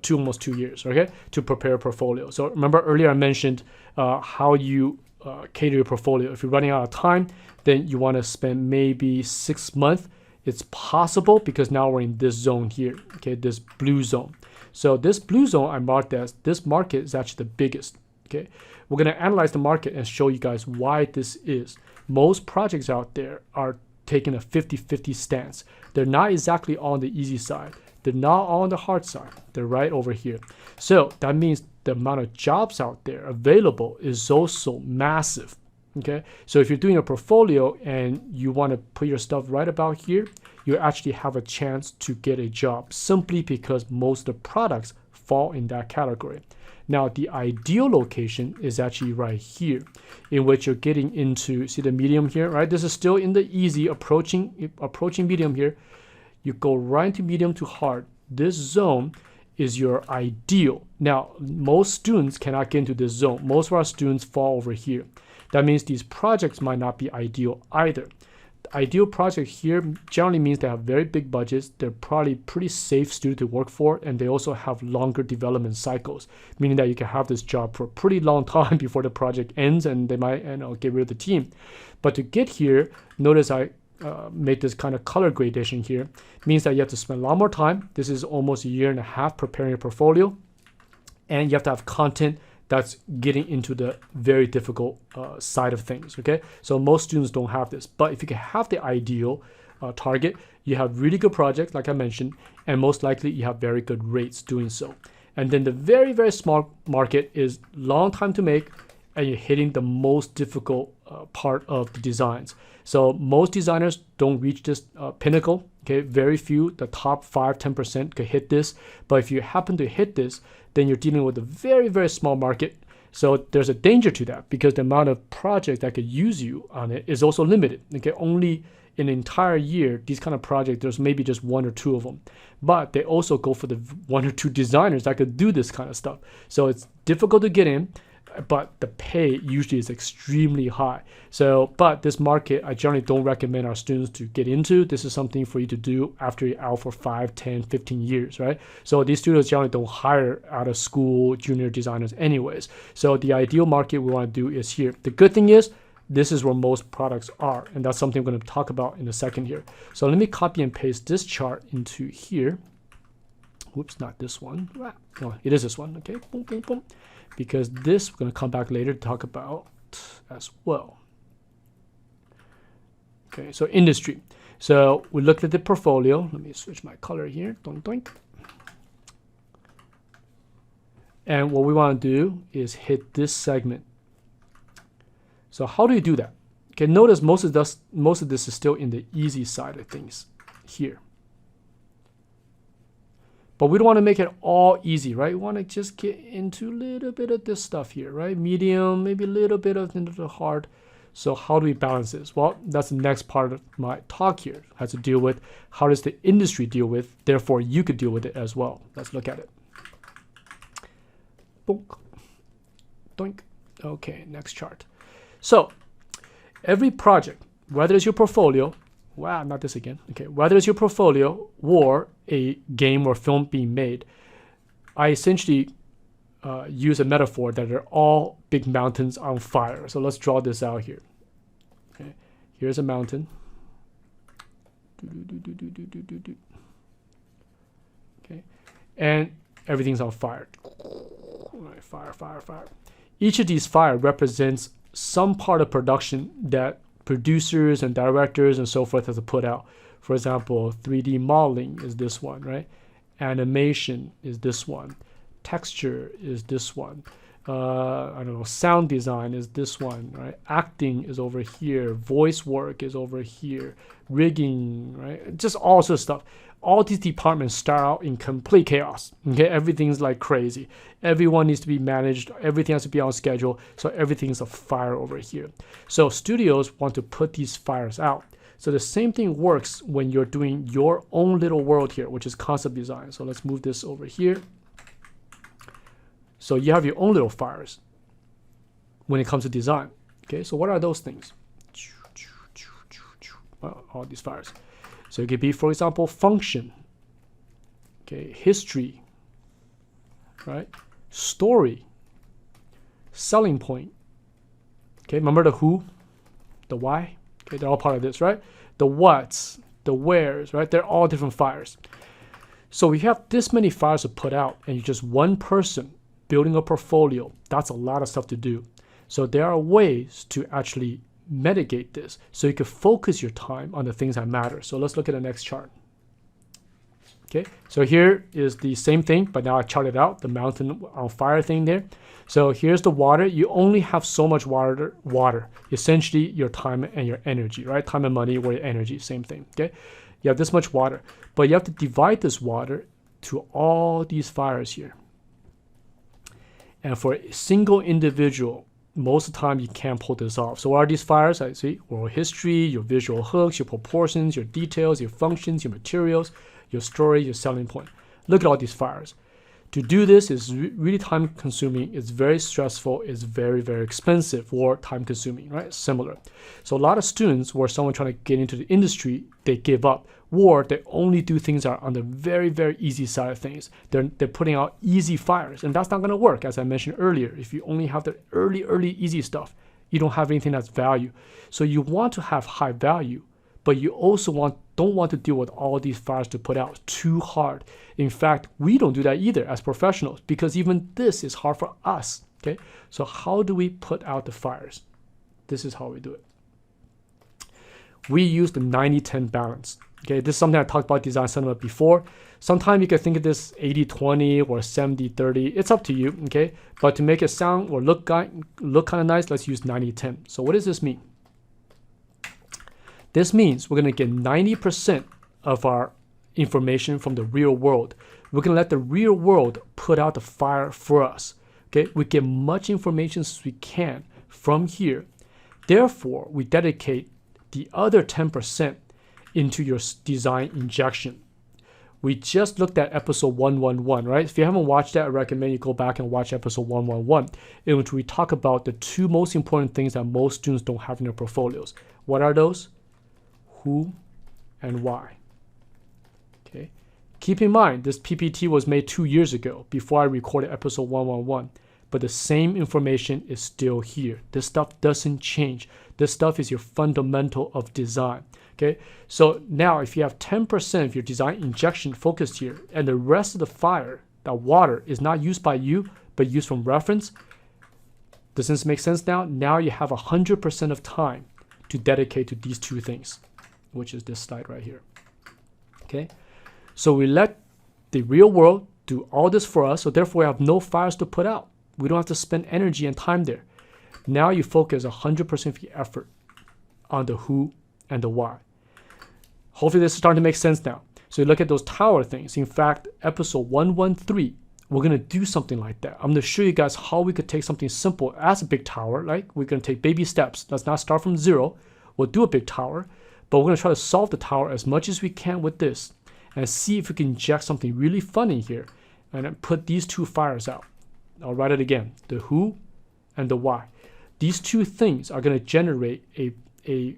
almost 2 years. Okay, to prepare a portfolio. So remember earlier I mentioned how you cater your portfolio. If you're running out of time, then you want to spend maybe 6 months. It's possible because now we're in this zone here. Okay, this blue zone. So this blue zone I marked as this market is actually the biggest. Okay, we're going to analyze the market and show you guys why this is. Most projects out there are taking a 50-50 stance. They're not exactly on the easy side. They're not on the hard side. They're right over here. So that means the amount of jobs out there available is also massive. Okay, so if you're doing a portfolio and you want to put your stuff right about here, you actually have a chance to get a job simply because most of the products fall in that category. Now, the ideal location is actually right here, in which you're getting into, see the medium here, right? This is still in the easy, approaching medium here. You go right into medium to hard. This zone is your ideal. Now, most students cannot get into this zone. Most of our students fall over here. That means these projects might not be ideal either. The ideal project here generally means they have very big budgets. They're probably pretty safe student to work for, and they also have longer development cycles, meaning that you can have this job for a pretty long time before the project ends, and they might get rid of the team. But to get here, notice I made this kind of color gradation here. It means that you have to spend a lot more time. This is almost 1.5 years preparing your portfolio, and you have to have content that's getting into the very difficult side of things. Okay, so most students don't have this, but if you can have the ideal target, you have really good projects like I mentioned, and most likely you have very good rates doing so. And then the very, very small market is long time to make, and you're hitting the most difficult part of the designs. So most designers don't reach this pinnacle. Okay, very few, the top 5-10% could hit this. But if you happen to hit this, then you're dealing with a very, very small market. So there's a danger to that because the amount of projects that could use you on it is also limited. Okay, only in an entire year, these kind of projects, there's maybe just 1 or 2 of them. But they also go for the 1 or 2 designers that could do this kind of stuff. So it's difficult to get in, but the pay usually is extremely high. So, but this market, I generally don't recommend our students to get into. This is something for you to do after you're out for 5, 10, 15 years, right? So these students generally don't hire out of school junior designers anyways. So the ideal market we want to do is here. The good thing is this is where most products are, and that's something we're going to talk about in a second here. So let me copy and paste this chart into here. Whoops, not this one. No, it is this one. Okay, boom, boom, boom. Because this we're going to come back later to talk about as well. Okay, so industry. So we looked at the portfolio. Let me switch my color here. Doink, doink. And what we want to do is hit this segment. So how do you do that? Okay, notice most of this is still in the easy side of things here. But we don't want to make it all easy, right? We want to just get into a little bit of this stuff here, right? Medium, maybe a little bit of into the hard. So how do we balance this? Well, that's the next part of my talk here. It has to deal with how does the industry deal with, therefore you could deal with it as well. Let's look at it. Bonk. Doink. Okay, next chart. So every project, whether it's your portfolio, wow, not this again. Okay, whether it's your portfolio or a game or film being made, I essentially use a metaphor that they're all big mountains on fire. So let's draw this out here. Okay, here's a mountain. Okay, and everything's on fire. Right, fire, fire, fire. Each of these fire represents some part of production that producers and directors and so forth have to put out. For example, 3D modeling is this one, right? Animation is this one. Texture is this one. I don't know, sound design is this one, right? Acting is over here. Voice work is over here. Rigging, right? Just all sorts of stuff. All these departments start out in complete chaos. Okay, everything's like crazy. Everyone needs to be managed. Everything has to be on schedule. So everything's a fire over here. So studios want to put these fires out. So the same thing works when you're doing your own little world here, which is concept design. So let's move this over here. So you have your own little fires when it comes to design. Okay, so what are those things? Well, all these fires. So it could be, for example, function, okay, history, right, story, selling point. Okay, remember the who, the why. Okay, they're all part of this, right? The what's, the where's, right? They're all different fires. So we have this many fires to put out, and you're just one person building a portfolio. That's a lot of stuff to do. So there are ways to actually mitigate this so you can focus your time on the things that matter. So let's look at the next chart. Okay, so here is the same thing, but now I charted out the mountain on fire thing there. So here's the water. You only have so much water, essentially your time and your energy, right? Time and money or your energy, same thing. Okay, you have this much water, but you have to divide this water to all these fires here. And for a single individual, most of the time you can't pull this off. So what are these fires? I see oral history, your visual hooks, your proportions, your details, your functions, your materials, your story, your selling point. Look at all these fires. To do this is really time consuming. It's very stressful. It's very, very expensive or time consuming, right? Similar. So a lot of students or someone trying to get into the industry, they give up, or they only do things that are on the very, very easy side of things. They're putting out easy fires, and that's not going to work. As I mentioned earlier, if you only have the early easy stuff, you don't have anything that's value. So you want to have high value, but you also don't want to deal with all these fires to put out too hard. In fact, we don't do that either as professionals, because even this is hard for us. Okay, so how do we put out the fires? This is how we do it. We use the 90-10 balance. Okay, this is something I talked about design cinema before. Sometimes you can think of this 80-20 or 70-30. It's up to you, okay? But to make it sound or look kind of nice, let's use 90-10. So what does this mean? This means we're going to get 90% of our information from the real world. We're going to let the real world put out the fire for us. Okay, we get much information as we can from here. Therefore, we dedicate the other 10% into your design injection. We just looked at episode 111, right? If you haven't watched that, I recommend you go back and watch episode 111, in which we talk about the two most important things that most students don't have in their portfolios. What are those? Who and why. Okay. Keep in mind, this PPT was made 2 years ago, before I recorded episode 111. but the same information is still here. This stuff doesn't change. This stuff is your fundamental of design. Okay, so now if you have 10% of your design injection focused here, and the rest of the fire, that water, is not used by you, but used from reference, does this make sense now? Now you have 100% of time to dedicate to these two things, which is this slide right here. Okay, so we let the real world do all this for us, so therefore we have no fires to put out. We don't have to spend energy and time there. Now you focus 100% of your effort on the who and the why. Hopefully this is starting to make sense now. So you look at those tower things. In fact, episode 113, we're going to do something like that. I'm going to show you guys how we could take something simple as a big tower. Like, we're going to take baby steps. Let's not start from zero. We'll do a big tower, but we're going to try to solve the tower as much as we can with this and see if we can inject something really fun in here and then put these two fires out. I'll write it again, the who and the why. These two things are going to generate a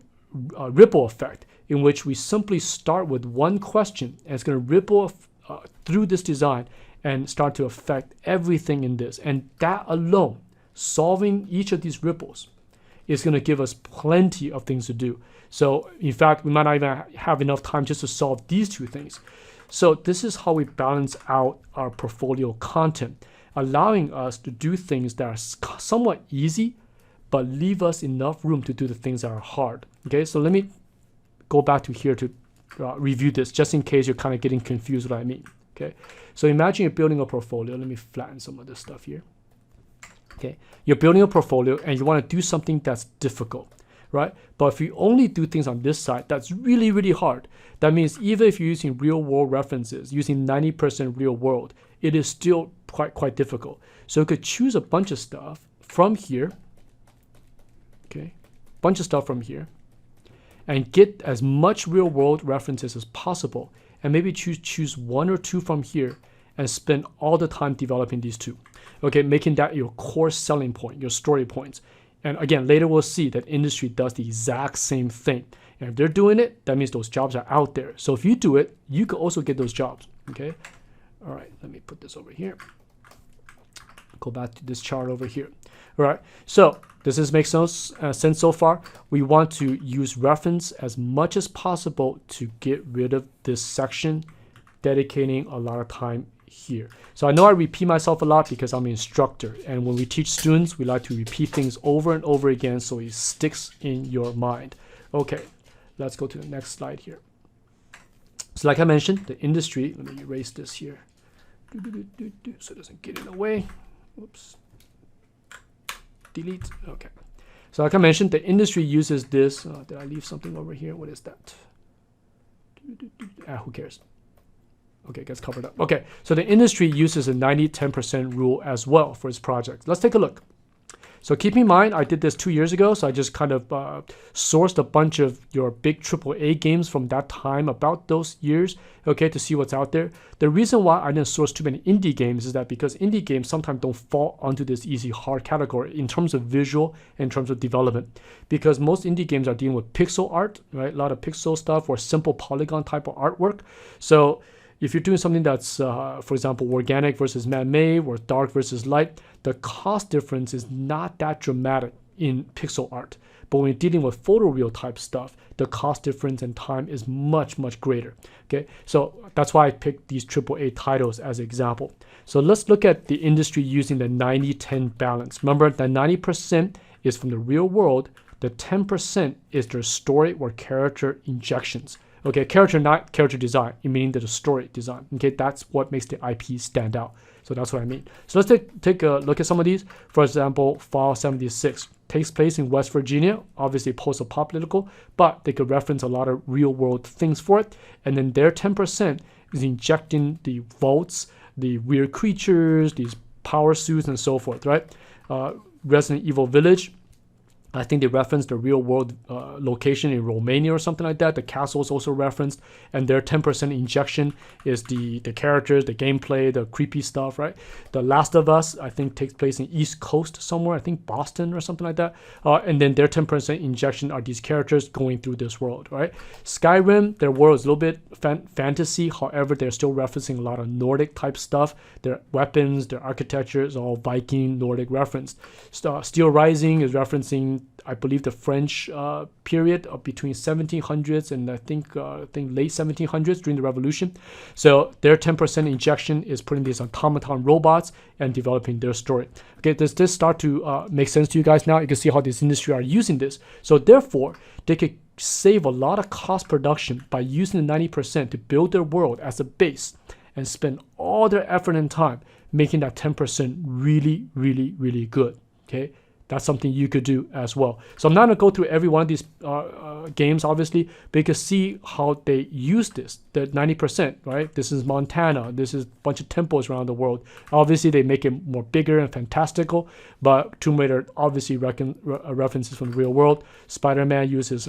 ripple effect in which we simply start with one question, and it's going to ripple through this design and start to affect everything in this. And that alone, solving each of these ripples, is going to give us plenty of things to do. So in fact, we might not even have enough time just to solve these two things. So this is how we balance out our portfolio content, allowing us to do things that are somewhat easy, but leave us enough room to do the things that are hard. Okay, so let me go back to here to review this, just in case you're kind of getting confused what I mean. Okay, so imagine you're building a portfolio. Let me flatten some of this stuff here. Okay, you're building a portfolio and you want to do something that's difficult, right? But if you only do things on this side, that's really, really hard. That means even if you're using real world references, using 90% real world, it is still quite difficult. So you could choose a bunch of stuff from here. Okay, bunch of stuff from here, and get as much real world references as possible, and maybe choose one or two from here and spend all the time developing these two. Okay, making that your core selling point, your story points. And again, later we'll see that industry does the exact same thing. And if they're doing it, that means those jobs are out there. So if you do it, you could also get those jobs. Okay, all right, let me put this over here. Go back to this chart over here. All right, so does this make sense so far? We want to use reference as much as possible to get rid of this section, dedicating a lot of time here. So I know I repeat myself a lot because I'm an instructor, and when we teach students, we like to repeat things over and over again so it sticks in your mind. Okay, let's go to the next slide here. So like I mentioned, the industry, let me erase this here so it doesn't get in the way. Oops. Delete. Okay. So like I mentioned, the industry uses this. Did I leave something over here? What is that? Who cares? Okay, gets covered up. Okay, so the industry uses a 90-10% rule as well for its projects. Let's take a look. So keep in mind, I did this 2 years ago, so I just kind of sourced a bunch of your big AAA games from that time, about those years, okay, to see what's out there. The reason why I didn't source too many indie games is that because indie games sometimes don't fall onto this easy hard category in terms of visual and in terms of development, because most indie games are dealing with pixel art, right? A lot of pixel stuff or simple polygon type of artwork. So if you're doing something that's, for example, organic versus man-made or dark versus light, the cost difference is not that dramatic in pixel art. But when you're dealing with photoreal type stuff, the cost difference and time is much, much greater. Okay, so that's why I picked these AAA titles as an example. So let's look at the industry using the 90-10 balance. Remember that 90% is from the real world. The 10% is their story or character injections. Okay, character, not character design, meaning the story design. Okay, that's what makes the IP stand out. So that's what I mean. So let's take a look at some of these. For example, Fallout 76 takes place in West Virginia, obviously post-apocalyptic, but they could reference a lot of real-world things for it. And then their 10% is injecting the vaults, the weird creatures, these power suits, and so forth, right? Resident Evil Village I think they referenced the real world location in Romania or something like that. The castle is also referenced, and their 10% injection is the characters, the gameplay, the creepy stuff, right? The Last of Us, I think, takes place in East Coast somewhere, I think Boston or something like that. And then their 10% injection are these characters going through this world, right? Skyrim, their world is a little bit fantasy. However, they're still referencing a lot of Nordic type stuff. Their weapons, their architecture is all Viking, Nordic referenced. Steel Rising is referencing, I believe, the French period of between 1700s and I think late 1700s during the Revolution. So their 10% injection is putting these automaton robots and developing their story. Okay, does this start to make sense to you guys now? You can see how this industry are using this. So therefore, they could save a lot of cost production by using the 90% to build their world as a base and spend all their effort and time making that 10% really, really, really good. Okay, that's something you could do as well. So I'm not going to go through every one of these games, obviously, but you can see how they use this, the 90%, right? This is Montana. This is a bunch of temples around the world. Obviously, they make it more bigger and fantastical, but Tomb Raider obviously references from the real world. Spider-Man uses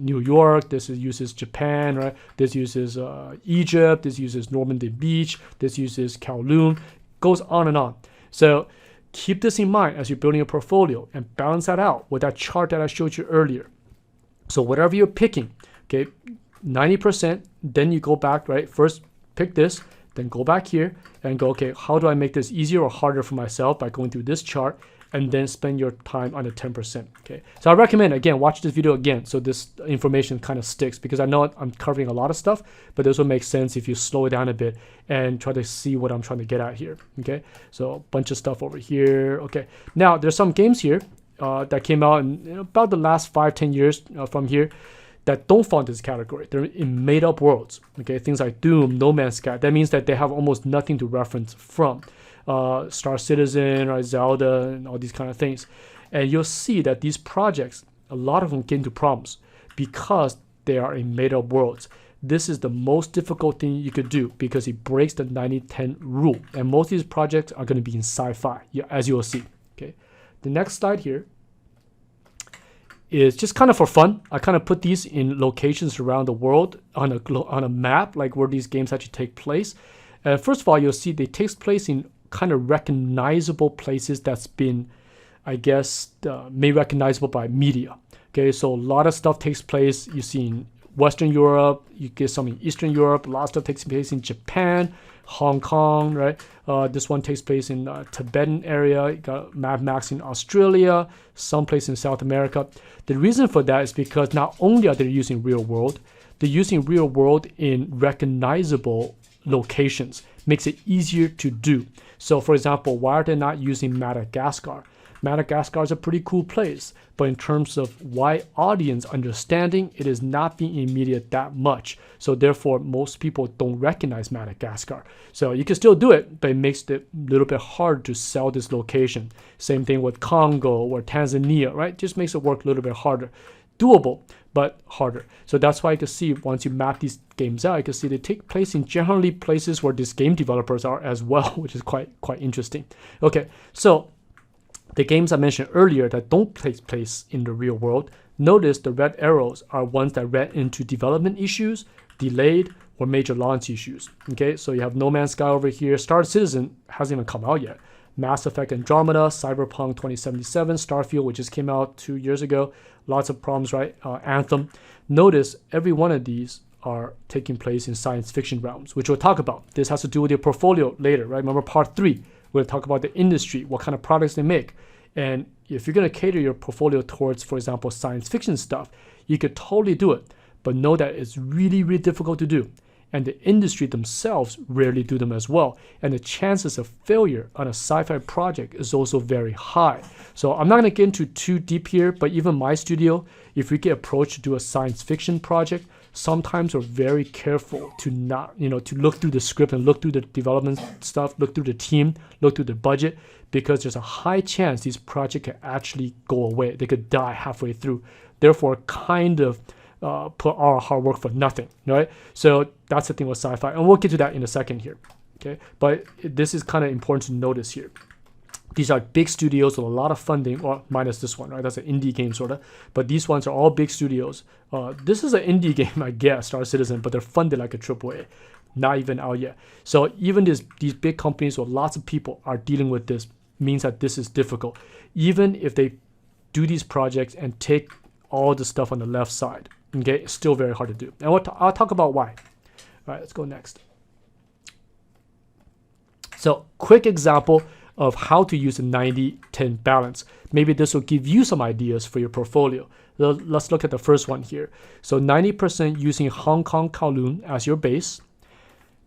New York. This uses Japan, right? This uses Egypt. This uses Normandy Beach. This uses Kowloon. Goes on and on. So keep this in mind as you're building a portfolio and balance that out with that chart that I showed you earlier. So whatever you're picking, okay, 90%, then you go back, right? First pick this, then go back here and go, okay, how do I make this easier or harder for myself by going through this chart, and then spend your time on the 10%, okay? So I recommend, again, watch this video again so this information kind of sticks, because I know I'm covering a lot of stuff, but this will make sense if you slow it down a bit and try to see what I'm trying to get at here, okay? So a bunch of stuff over here, okay? Now, there's some games here that came out in about the last 5-10 years from here that don't fall into this category. They're in made-up worlds, okay? Things like Doom, No Man's Sky. That means that they have almost nothing to reference from. Star Citizen, or Zelda, and all these kind of things. And you'll see that these projects, a lot of them get into problems because they are in made-up worlds. This is the most difficult thing you could do because it breaks the 90-10 rule. And most of these projects are going to be in sci-fi, as you will see. Okay, the next slide here is just kind of for fun. I kind of put these in locations around the world on a map, like where these games actually take place. First of all, you'll see they take place in kind of recognizable places that's been, I guess, made recognizable by media. Okay, so a lot of stuff takes place you see in Western Europe, you get some in Eastern Europe, a lot of stuff takes place in Japan, Hong Kong, right? This one takes place in Tibetan area, you got Mad Max in Australia, someplace in South America. The reason for that is because not only are they using real world, they're using real world in recognizable locations. Makes it easier to do. So for example, why are they not using Madagascar? Madagascar is a pretty cool place, but in terms of wide audience understanding, it is not being in media that much. So therefore, most people don't recognize Madagascar. So you can still do it, but it makes it a little bit hard to sell this location. Same thing with Congo or Tanzania, right? Just makes it work a little bit harder. Doable, but harder. So that's why you can see once you map these games out, you can see they take place in generally places where these game developers are as well, which is quite interesting. Okay, so the games I mentioned earlier that don't take place in the real world, notice the red arrows are ones that ran into development issues, delayed, or major launch issues. Okay, so you have No Man's Sky over here. Star Citizen hasn't even come out yet. Mass Effect Andromeda, Cyberpunk 2077, Starfield, which just came out 2 years ago. Lots of problems, right? Anthem. Notice every one of these are taking place in science fiction realms, which we'll talk about. This has to do with your portfolio later, right? Remember part 3, we'll talk about the industry, what kind of products they make. And if you're going to cater your portfolio towards, for example, science fiction stuff, you could totally do it. But know that it's really, really difficult to do. And the industry themselves rarely do them as well. And the chances of failure on a sci-fi project is also very high. So I'm not going to get into too deep here, but even my studio, if we get approached to do a science fiction project, sometimes we're very careful to not, to look through the script and look through the development stuff, look through the team, look through the budget, because there's a high chance these projects can actually go away. They could die halfway through. Therefore, kind of put our hard work for nothing, right? So that's the thing with sci-fi, and we'll get to that in a second here, okay? But this is kind of important to notice here. These are big studios with a lot of funding, or minus this one, right? That's an indie game, sort of. But these ones are all big studios. This is an indie game, I guess, Star Citizen, but they're funded like a AAA. Not even out yet. So even these big companies with lots of people are dealing with this, means that this is difficult. Even if they do these projects and take all the stuff on the left side, okay, it's still very hard to do. And I'll talk about why. All right, let's go next. So quick example of how to use a 90-10 balance. Maybe this will give you some ideas for your portfolio. Let's look at the first one here. So 90% using Hong Kong Kowloon as your base.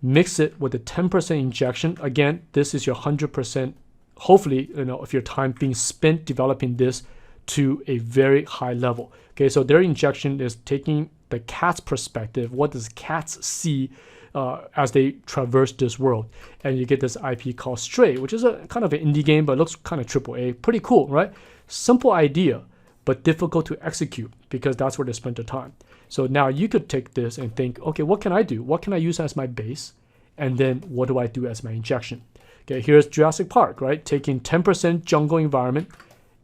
Mix it with a 10% injection. Again, this is your 100%, hopefully, if your time being spent developing this to a very high level. Okay, so their injection is taking the cat's perspective. What does cats see as they traverse this world? And you get this IP called Stray, which is a kind of an indie game, but looks kind of AAA. Pretty cool, right? Simple idea, but difficult to execute because that's where they spent their time. So now you could take this and think, okay, what can I do? What can I use as my base? And then what do I do as my injection? Okay, here's Jurassic Park, right? Taking 10% jungle environment,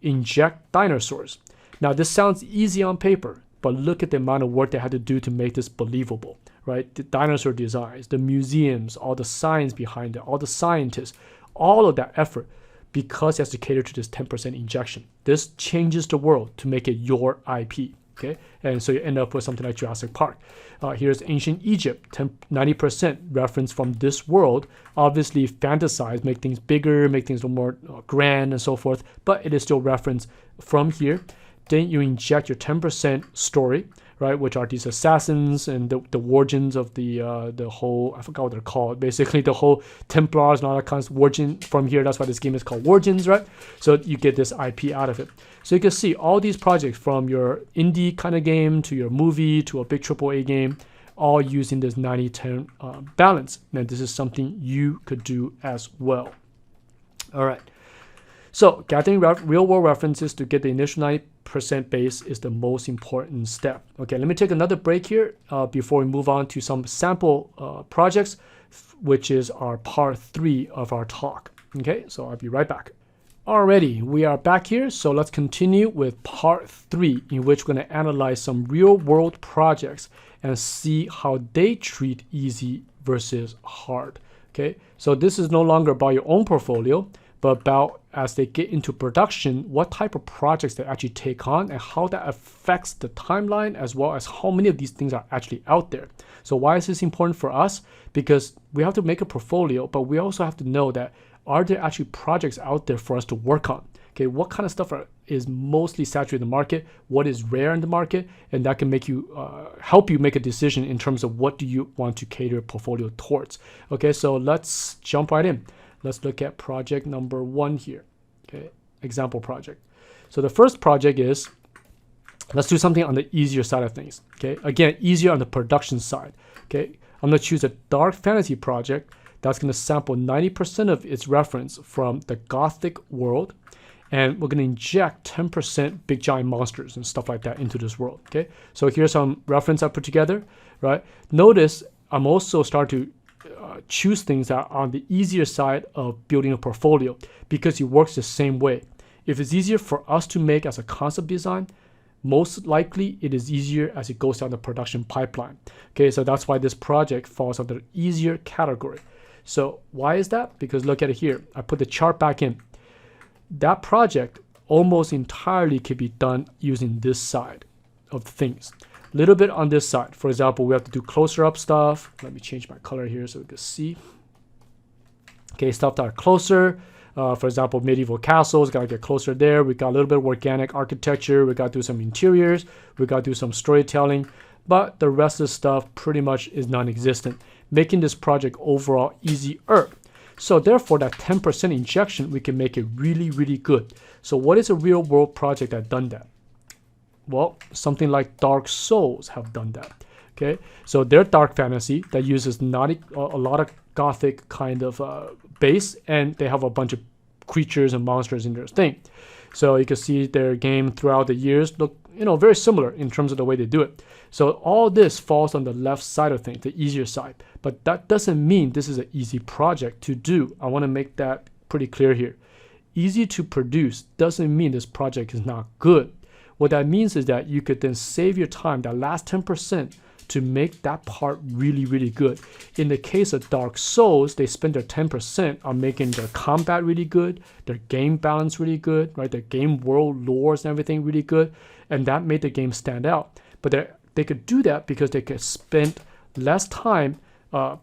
inject dinosaurs. Now this sounds easy on paper, but look at the amount of work they had to do to make this believable, right? The dinosaur designs, the museums, all the science behind it, all the scientists, all of that effort because it has to cater to this 10% injection. This changes the world to make it your IP. Okay, and so you end up with something like Jurassic Park. Here's ancient Egypt, 90% reference from this world. Obviously, fantasize, make things bigger, make things a little more grand and so forth, but it is still reference from here. Then you inject your 10% story, right, which are these assassins and the origins of the whole, I forgot what they're called, basically the whole Templars and all that kind of origin from here. That's why this game is called Origins, right? So you get this IP out of it. So you can see all these projects from your indie kind of game to your movie to a big AAA game, all using this 90-10 balance. And this is something you could do as well. All right. So gathering real-world references to get the initial 90% base is the most important step. Okay, let me take another break here before we move on to some sample projects, which is our part 3 of our talk. Okay, so I'll be right back. Alrighty, we are back here, so let's continue with part 3, in which we're going to analyze some real-world projects and see how they treat easy versus hard. Okay, so this is no longer about your own portfolio, but about as they get into production, what type of projects they actually take on and how that affects the timeline, as well as how many of these things are actually out there. So why is this important for us? Because we have to make a portfolio, but we also have to know that are there actually projects out there for us to work on? Okay, what kind of stuff is mostly saturated in the market? What is rare in the market? And that can make you help you make a decision in terms of what do you want to cater your portfolio towards. Okay, so let's jump right in. Let's look at project number 1 here. Okay, example project. So the first project is, let's do something on the easier side of things. Okay, again, easier on the production side. Okay, I'm gonna choose a dark fantasy project that's gonna sample 90% of its reference from the Gothic world, and we're gonna inject 10% big giant monsters and stuff like that into this world. Okay, so here's some reference I put together. Right, notice I'm also starting to choose things that are on the easier side of building a portfolio because it works the same way. If it's easier for us to make as a concept design, most likely it is easier as it goes down the production pipeline. Okay, so that's why this project falls under the easier category. So why is that? Because look at it here. I put the chart back in. That project almost entirely can be done using this side of things. Little bit on this side. For example, we have to do closer up stuff. Let me change my color here so we can see. Okay, stuff that are closer. For example, medieval castles, gotta get closer there. We got a little bit of organic architecture. We gotta do some interiors. We gotta do some storytelling. But the rest of the stuff pretty much is non-existent, making this project overall easier. So therefore, that 10% injection, we can make it really, really good. So what is a real world project that done that? Well, something like Dark Souls have done that. Okay, so they're dark fantasy that uses not a lot of Gothic kind of base, and they have a bunch of creatures and monsters in their thing. So you can see their game throughout the years look, very similar in terms of the way they do it. So all this falls on the left side of things, the easier side. But that doesn't mean this is an easy project to do. I want to make that pretty clear here. easy to produce doesn't mean this project is not good. What that means is that you could then save your time, that last 10%, to make that part really, really good. In the case of Dark Souls, they spend their 10% on making their combat really good, their game balance really good, right? Their game world lores and everything really good, and that made the game stand out. But they could do that because they could spend less time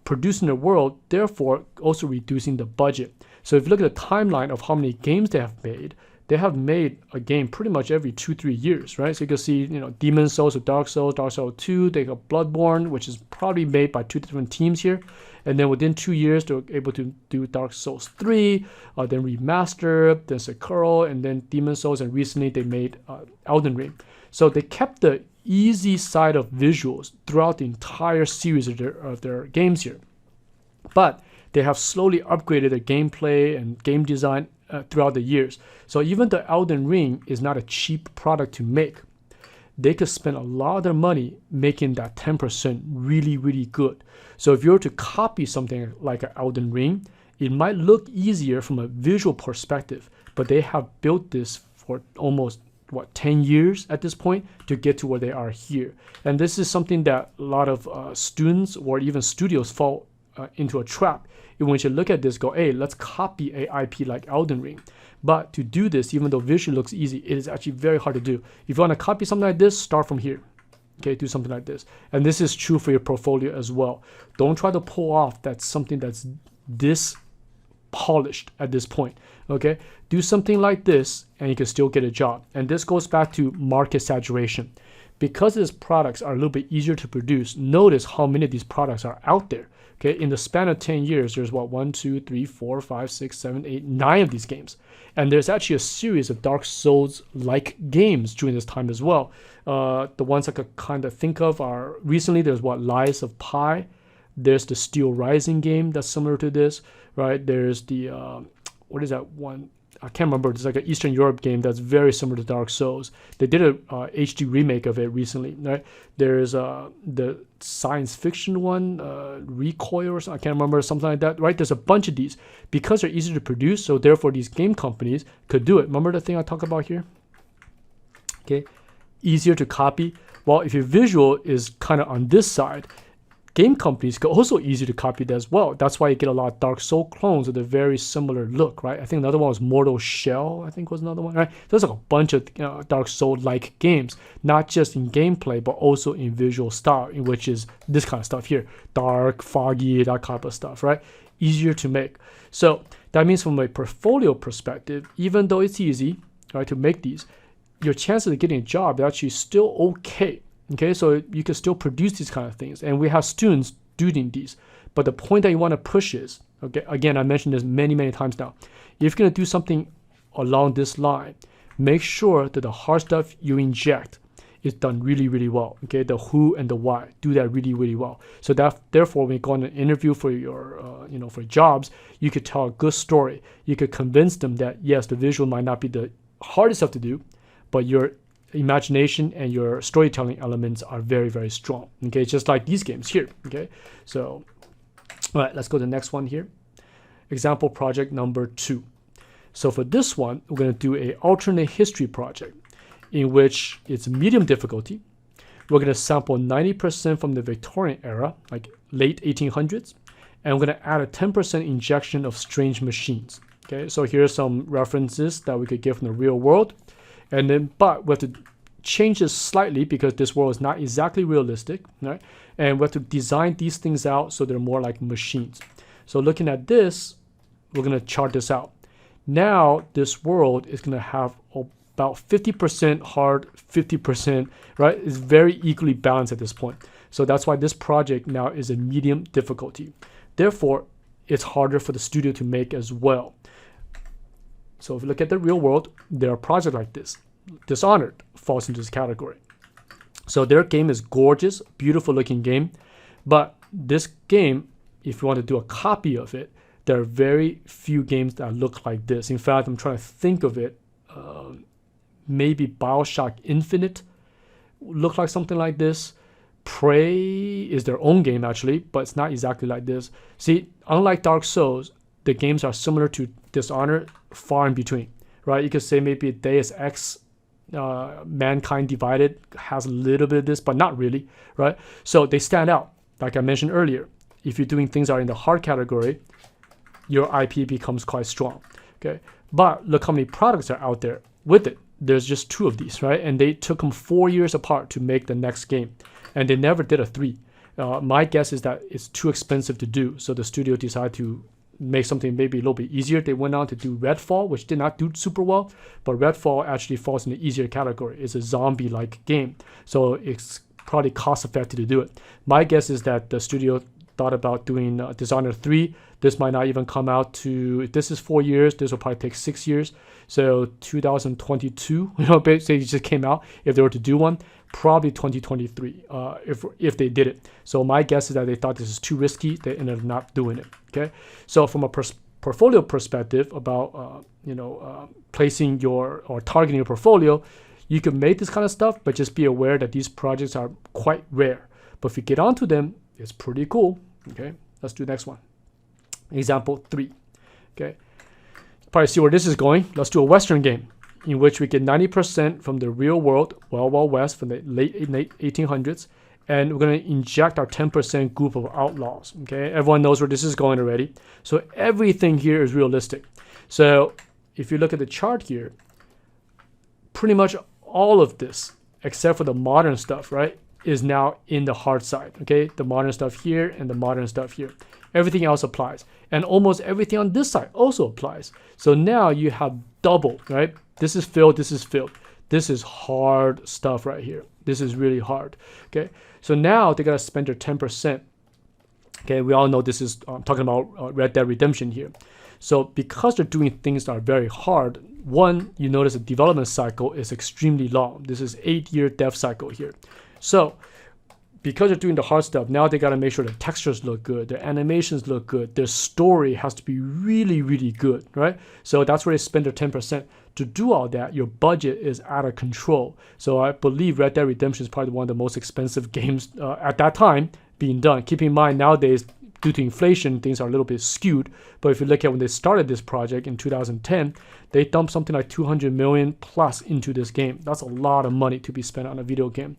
producing the world, therefore also reducing the budget. So if you look at the timeline of how many games they have made a game pretty much every 2-3 years, right? So you can see, Demon Souls or Dark Souls 2, they got Bloodborne, which is probably made by 2 different teams here. And then within 2 years, they were able to do Dark Souls 3, then Remaster, then Sekiro, and then Demon Souls, and recently they made Elden Ring. So they kept the easy side of visuals throughout the entire series of their games here. But they have slowly upgraded their gameplay and game design throughout the years. So even the Elden Ring is not a cheap product to make. They could spend a lot of their money making that 10% really, really good. So if you were to copy something like an Elden Ring, it might look easier from a visual perspective, but they have built this for almost 10 years at this point to get to where they are here. And this is something that a lot of students or even studios fall into a trap in which you look at this, go, hey, let's copy a IP like Elden Ring. But to do this, even though visually looks easy, it is actually very hard to do. If you want to copy something like this, start from here. Okay, do something like this. And this is true for your portfolio as well. Don't try to pull off something that's this polished at this point. Okay, do something like this and you can still get a job. And this goes back to market saturation. Because these products are a little bit easier to produce, notice how many of these products are out there. Okay, in the span of 10 years, there's 1, 2, 3, 4, 5, 6, 7, 8, 9 of these games. And there's actually a series of Dark Souls-like games during this time as well. The ones I could kind of think of are, recently there's Lies of Pi. There's the Steel Rising game that's similar to this, right? There's the, what is that one? I can't remember. It's like an Eastern Europe game that's very similar to Dark Souls. They did a HD remake of it recently, right? There's the science fiction one, Recoil or something. I can't remember, something like that, right? There's a bunch of these because they're easy to produce. So therefore, these game companies could do it. Remember the thing I talked about here? Okay, easier to copy. Well, if your visual is kind of on this side, game companies could also easy to copy that as well. That's why you get a lot of Dark Soul clones with a very similar look, right? I think another one was Mortal Shell, I think was another one, right? There's like a bunch of Dark Soul-like games, not just in gameplay, but also in visual style, in which is this kind of stuff here. Dark, foggy, that kind of stuff, right? Easier to make. So that means from a portfolio perspective, even though it's easy, right, to make these, your chances of getting a job are actually still okay. Okay, so you can still produce these kind of things. And we have students doing these. But the point that you want to push is, okay, again, I mentioned this many, many times now. If you're going to do something along this line, make sure that the hard stuff you inject is done really, really well. Okay, the who and the why, do that really, really well. So that, therefore, when you go on an interview for your, for jobs, you could tell a good story. You could convince them that, yes, the visual might not be the hardest stuff to do, but your imagination and your storytelling elements are very, very strong. Okay, just like these games here. Okay, so all right, let's go to the next one here. Example project number 2. So for this one, we're going to do a alternate history project in which it's medium difficulty. We're going to sample 90% from the Victorian era, like late 1800s, and we're going to add a 10% injection of strange machines. Okay, so here's some references that we could get from the real world. And then, but we have to change this slightly because this world is not exactly realistic, right? And we have to design these things out so they're more like machines. So looking at this, we're going to chart this out. Now, this world is going to have about 50% hard, 50%, right? It's very equally balanced at this point. So that's why this project now is a medium difficulty. Therefore, it's harder for the studio to make as well. So if you look at the real world, there are projects like this. Dishonored falls into this category. So their game is gorgeous, beautiful looking game. But this game, if you want to do a copy of it, there are very few games that look like this. In fact, I'm trying to think of it. Maybe BioShock Infinite look like something like this. Prey is their own game actually, but it's not exactly like this. See, unlike Dark Souls, the games are similar to Dishonored far in between, right? You could say maybe Deus Ex, Mankind Divided has a little bit of this, but not really, right? So they stand out. Like I mentioned earlier, if you're doing things that are in the hard category, your IP becomes quite strong, okay? But look how many products are out there with it. There's just 2 of these, right? And they took them 4 years apart to make the next game, and they never did a 3. My guess is that it's too expensive to do, so the studio decided to make something maybe a little bit easier. They went on to do Redfall, which did not do super well, but Redfall actually falls in the easier category. It's a zombie-like game, so it's probably cost-effective to do it. My guess is that the studio thought about doing Dishonored 3. This might not even come out to, if this is 4 years, this will probably take 6 years. So 2022, basically it just came out. If they were to do one, probably 2023, if they did it. So my guess is that they thought this is too risky. They ended up not doing it, okay? So from a portfolio perspective about, placing or targeting your portfolio, you can make this kind of stuff, but just be aware that these projects are quite rare. But if you get onto them, it's pretty cool, okay? Let's do the next one. Example 3, okay? Probably see where this is going. Let's do a Western game in which we get 90% from the real world, Wild West, from the late 1800s, and we're going to inject our 10% group of outlaws, okay? Everyone knows where this is going already. So everything here is realistic. So if you look at the chart here, pretty much all of this, except for the modern stuff, right, is now in the hard side, okay? The modern stuff here and the modern stuff here. Everything else applies. And almost everything on this side also applies. So now you have double, right? This is filled, this is filled. This is hard stuff right here. This is really hard, okay? So now they got to spend their 10%. Okay, we all know this is talking about Red Dead Redemption here. So because they're doing things that are very hard, one, you notice the development cycle is extremely long. This is 8-year dev cycle here. So because they're doing the hard stuff, now they got to make sure the textures look good, their animations look good, their story has to be really, really good, right? So that's where they spend their 10%. To do all that, your budget is out of control. So I believe Red Dead Redemption is probably one of the most expensive games at that time being done. Keep in mind, nowadays, due to inflation, things are a little bit skewed. But if you look at when they started this project in 2010, they dumped something like 200 million plus into this game. That's a lot of money to be spent on a video game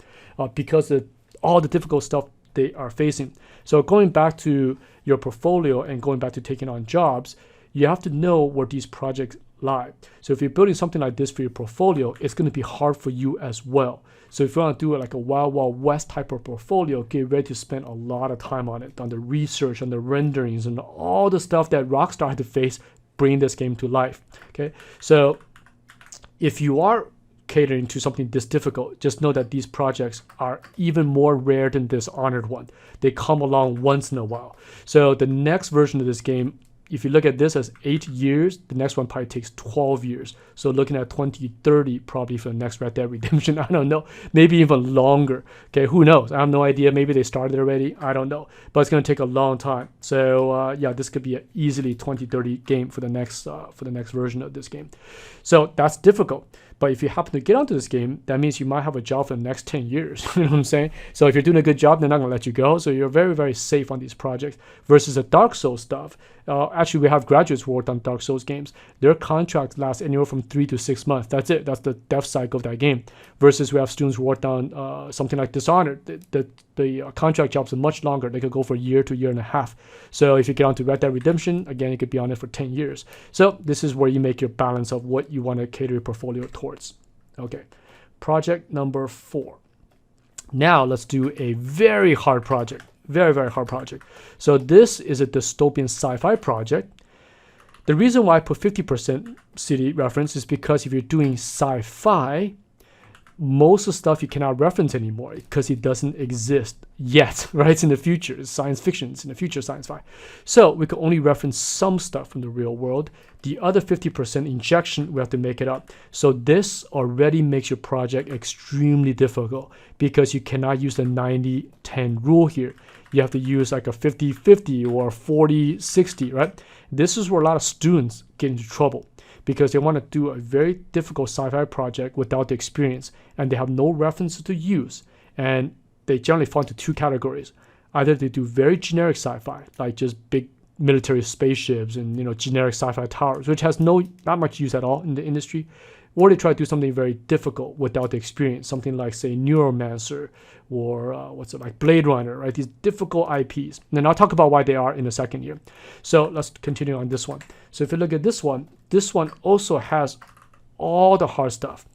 because of all the difficult stuff they are facing. So going back to your portfolio and going back to taking on jobs, you have to know where these projects lie. So if you're building something like this for your portfolio, it's going to be hard for you as well. So if you want to do it like a Wild West type of portfolio, get ready to spend a lot of time on it, on the research, on the renderings, and all the stuff that Rockstar had to face bringing this game to life. Okay, so if you are catering to something this difficult, just know that these projects are even more rare than this Honored one. They come along once in a while. So the next version of this game, if you look at this as 8 years, the next one probably takes 12 years. So looking at 2030 probably for the next Red Dead Redemption, I don't know, maybe even longer. Okay, who knows? I have no idea. Maybe they started already. I don't know. But it's going to take a long time. So yeah, this could be an easily 2030 game for the next version of this game. So that's difficult. But if you happen to get onto this game, that means you might have a job for the next 10 years. You know what I'm saying? So if you're doing a good job, they're not going to let you go. So you're very, very safe on these projects versus the Dark Souls stuff. Actually, we have graduates who worked on Dark Souls games. Their contracts last anywhere from 3 to 6 months. That's it. That's the dev cycle of that game. Versus we have students who worked on something like Dishonored. The contract jobs are much longer. They could go for a year to a year and a half. So if you get onto Red Dead Redemption, again, you could be on it for 10 years. So this is where you make your balance of what you want to cater your portfolio towards. Okay, project number 4. Now let's do a very hard project. Very, very hard project. So this is a dystopian sci-fi project. The reason why I put 50% city reference is because if you're doing sci-fi, most of the stuff you cannot reference anymore because it doesn't exist yet, right? It's in the future. It's science fiction. It's in the future science-fi. So we can only reference some stuff from the real world. The other 50% injection, we have to make it up. So this already makes your project extremely difficult because you cannot use the 90-10 rule here. You have to use like a 50-50 or 40-60, right? This is where a lot of students get into trouble because they want to do a very difficult sci-fi project without the experience, and they have no references to use. And they generally fall into 2 categories. Either they do very generic sci-fi, like just big military spaceships and generic sci-fi towers, which has not much use at all in the industry. Or they try to do something very difficult without the experience, something like, say, Neuromancer or like Blade Runner, right? These difficult IPs. And I'll talk about why they are in a second here. So let's continue on this one. So if you look at this one also has all the hard stuff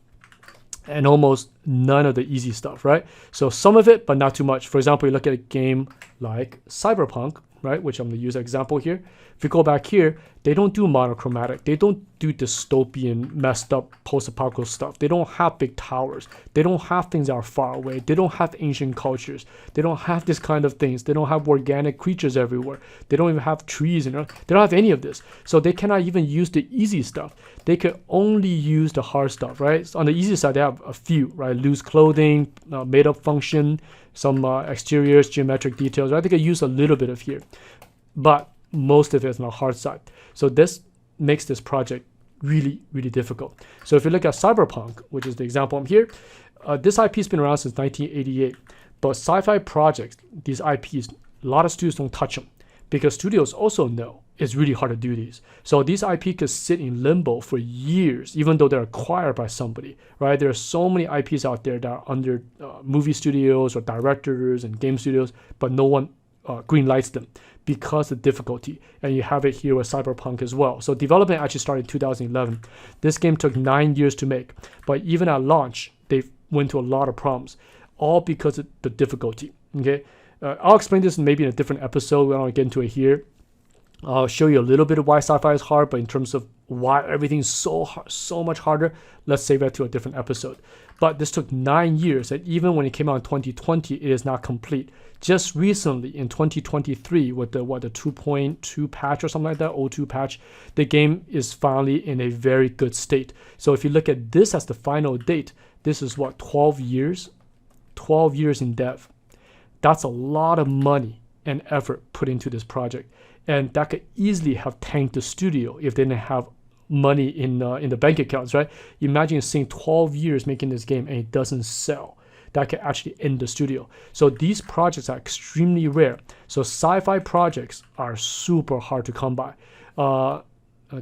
and almost none of the easy stuff, right? So some of it, but not too much. For example, you look at a game like Cyberpunk, right, which I'm going to use an example here. If you go back here, they don't do monochromatic. They don't do dystopian, messed up post-apocalyptic stuff. They don't have big towers. They don't have things that are far away. They don't have ancient cultures. They don't have this kind of things. They don't have organic creatures everywhere. They don't even have trees. They don't have any of this. So they cannot even use the easy stuff. They can only use the hard stuff, right? So on the easy side, they have a few, right? Loose clothing, made-up function, some exteriors, geometric details, right? They could use a little bit of here, but most of it is on the hard side. So this makes this project really, really difficult. So if you look at Cyberpunk, which is the example I'm here, this IP has been around since 1988, but sci-fi projects, these IPs, a lot of studios don't touch them because studios also know it's really hard to do these. So these IP could sit in limbo for years, even though they're acquired by somebody, right? There are so many IPs out there that are under movie studios or directors and game studios, but no one green lights them because of difficulty. And you have it here with Cyberpunk as well. So development actually started in 2011. This game took 9 years to make, but even at launch, they went to a lot of problems, all because of the difficulty, okay? I'll explain this maybe in a different episode. We don't get into it here. I'll show you a little bit of why sci-fi is hard, but in terms of why everything's so hard, so much harder, let's save that to a different episode. But this took 9 years, and even when it came out in 2020, it is not complete. Just recently, in 2023, with the 2.2 patch or something like that, 02 patch, the game is finally in a very good state. So if you look at this as the final date, this is 12 years? 12 years in dev. That's a lot of money and effort put into this project. And that could easily have tanked the studio if they didn't have money in the bank accounts, right? Imagine seeing 12 years making this game and it doesn't sell. That could actually end the studio. So these projects are extremely rare. So sci-fi projects are super hard to come by.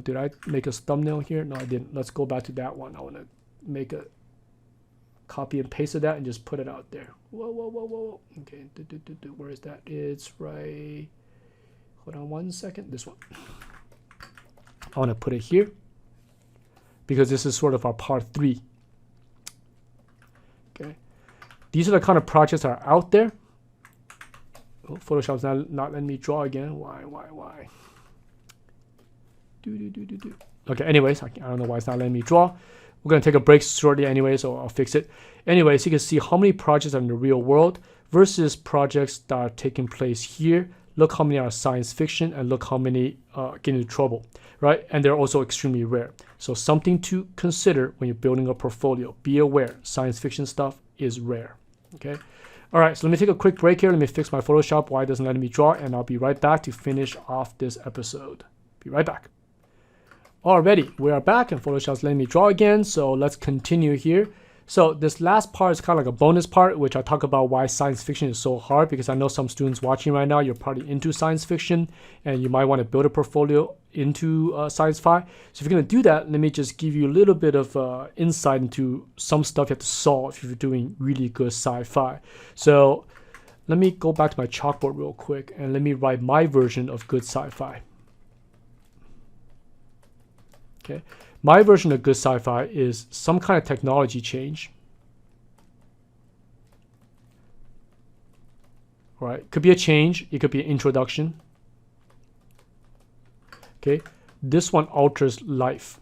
Did I make a thumbnail here? No, I didn't. Let's go back to that one. I want to make a copy and paste of that and just put it out there. Whoa. Okay, where is that? It's right... Hold on 1 second. This one. I want to put it here because this is sort of our part 3. Okay. These are the kind of projects that are out there. Oh, Photoshop's not letting me draw again. Why? Okay, anyways, I don't know why it's not letting me draw. We're going to take a break shortly anyway, so I'll fix it. Anyways, you can see how many projects are in the real world versus projects that are taking place here. Look how many are science fiction and look how many get into trouble, right? And they're also extremely rare. So something to consider when you're building a portfolio. Be aware, science fiction stuff is rare, okay? All right, so let me take a quick break here. Let me fix my Photoshop, why it doesn't let me draw, and I'll be right back to finish off this episode. Be right back. Alrighty, we are back and Photoshop's letting me draw again, so let's continue here. So this last part is kind of like a bonus part, which I talk about why science fiction is so hard, because I know some students watching right now, you're probably into science fiction and you might want to build a portfolio into sci-fi. So if you're going to do that, let me just give you a little bit of insight into some stuff you have to solve if you're doing really good sci-fi. So let me go back to my chalkboard real quick and let me write my version of good sci-fi. Okay. My version of good sci-fi is some kind of technology change. All right, could be a change, it could be an introduction. Okay, this one alters life.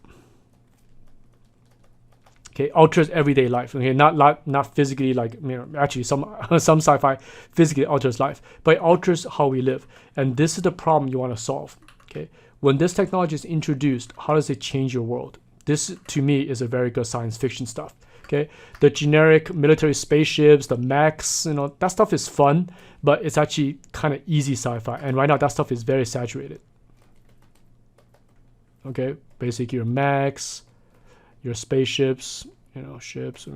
Okay, alters everyday life. Okay, not physically, like, actually some sci-fi physically alters life, but it alters how we live. And this is the problem you want to solve. Okay. When this technology is introduced, how does it change your world? This, to me, is a very good science fiction stuff. Okay, the generic military spaceships, the mechs, that stuff is fun, but it's actually kind of easy sci-fi. And right now, that stuff is very saturated. Okay, basically your mechs, your spaceships, ships,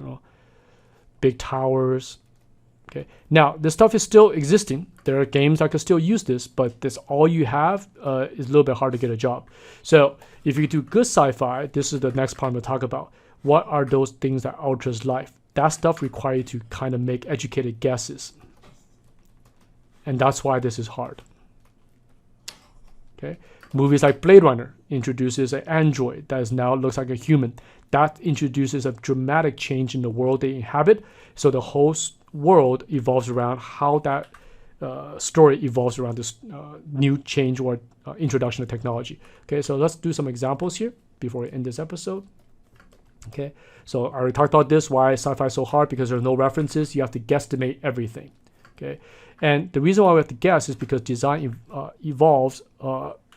big towers, Okay. Now, this stuff is still existing. There are games that can still use this, but this all you have is a little bit hard to get a job. So if you do good sci-fi, this is the next part I'm going to talk about. What are those things that alters life? That stuff requires you to kind of make educated guesses. And that's why this is hard. Okay. Movies like Blade Runner introduces an android that is now looks like a human. That introduces a dramatic change in the world they inhabit. So the whole world evolves around how that story evolves around this new change or introduction of technology. Okay, so let's do some examples here before we end this episode. Okay, so I already talked about this, why sci-fi is so hard, because there's no references. You have to guesstimate everything. Okay, and the reason why we have to guess is because design evolves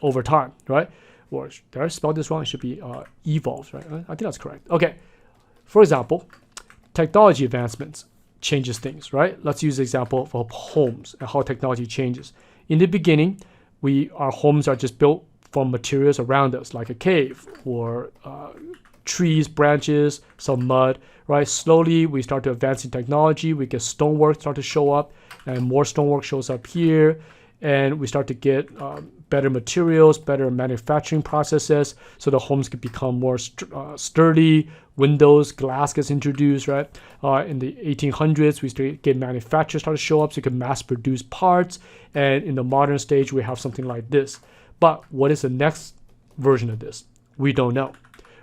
over time, right? Or did I spell this wrong? It should be evolves, right? I think that's correct. Okay, for example, technology advancements changes things, right? Let's use the example of homes and how technology changes. In the beginning, our homes are just built from materials around us, like a cave or trees, branches, some mud, right? Slowly, we start to advance in technology. We get stonework start to show up, and more stonework shows up here. And we start to get better materials, better manufacturing processes, so the homes can become more sturdy. Windows, glass gets introduced, right? In the 1800s, we get manufacturers start to show up, so you can mass produce parts. And in the modern stage, we have something like this. But what is the next version of this? We don't know,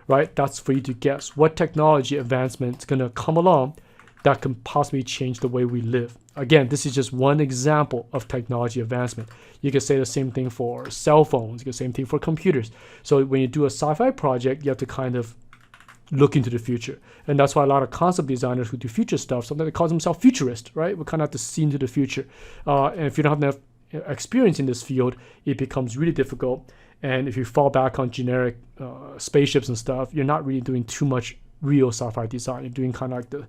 right? That's for you to guess. What technology advancement is going to come along that can possibly change the way we live? Again, this is just one example of technology advancement. You can say the same thing for cell phones. You can say the same thing for computers. So when you do a sci-fi project, you have to kind of look into the future. And that's why a lot of concept designers who do future stuff, sometimes they call themselves futurists, right? We kind of have to see into the future. And if you don't have enough experience in this field, it becomes really difficult. And if you fall back on generic spaceships and stuff, you're not really doing too much real sci-fi design. You're doing kind of like the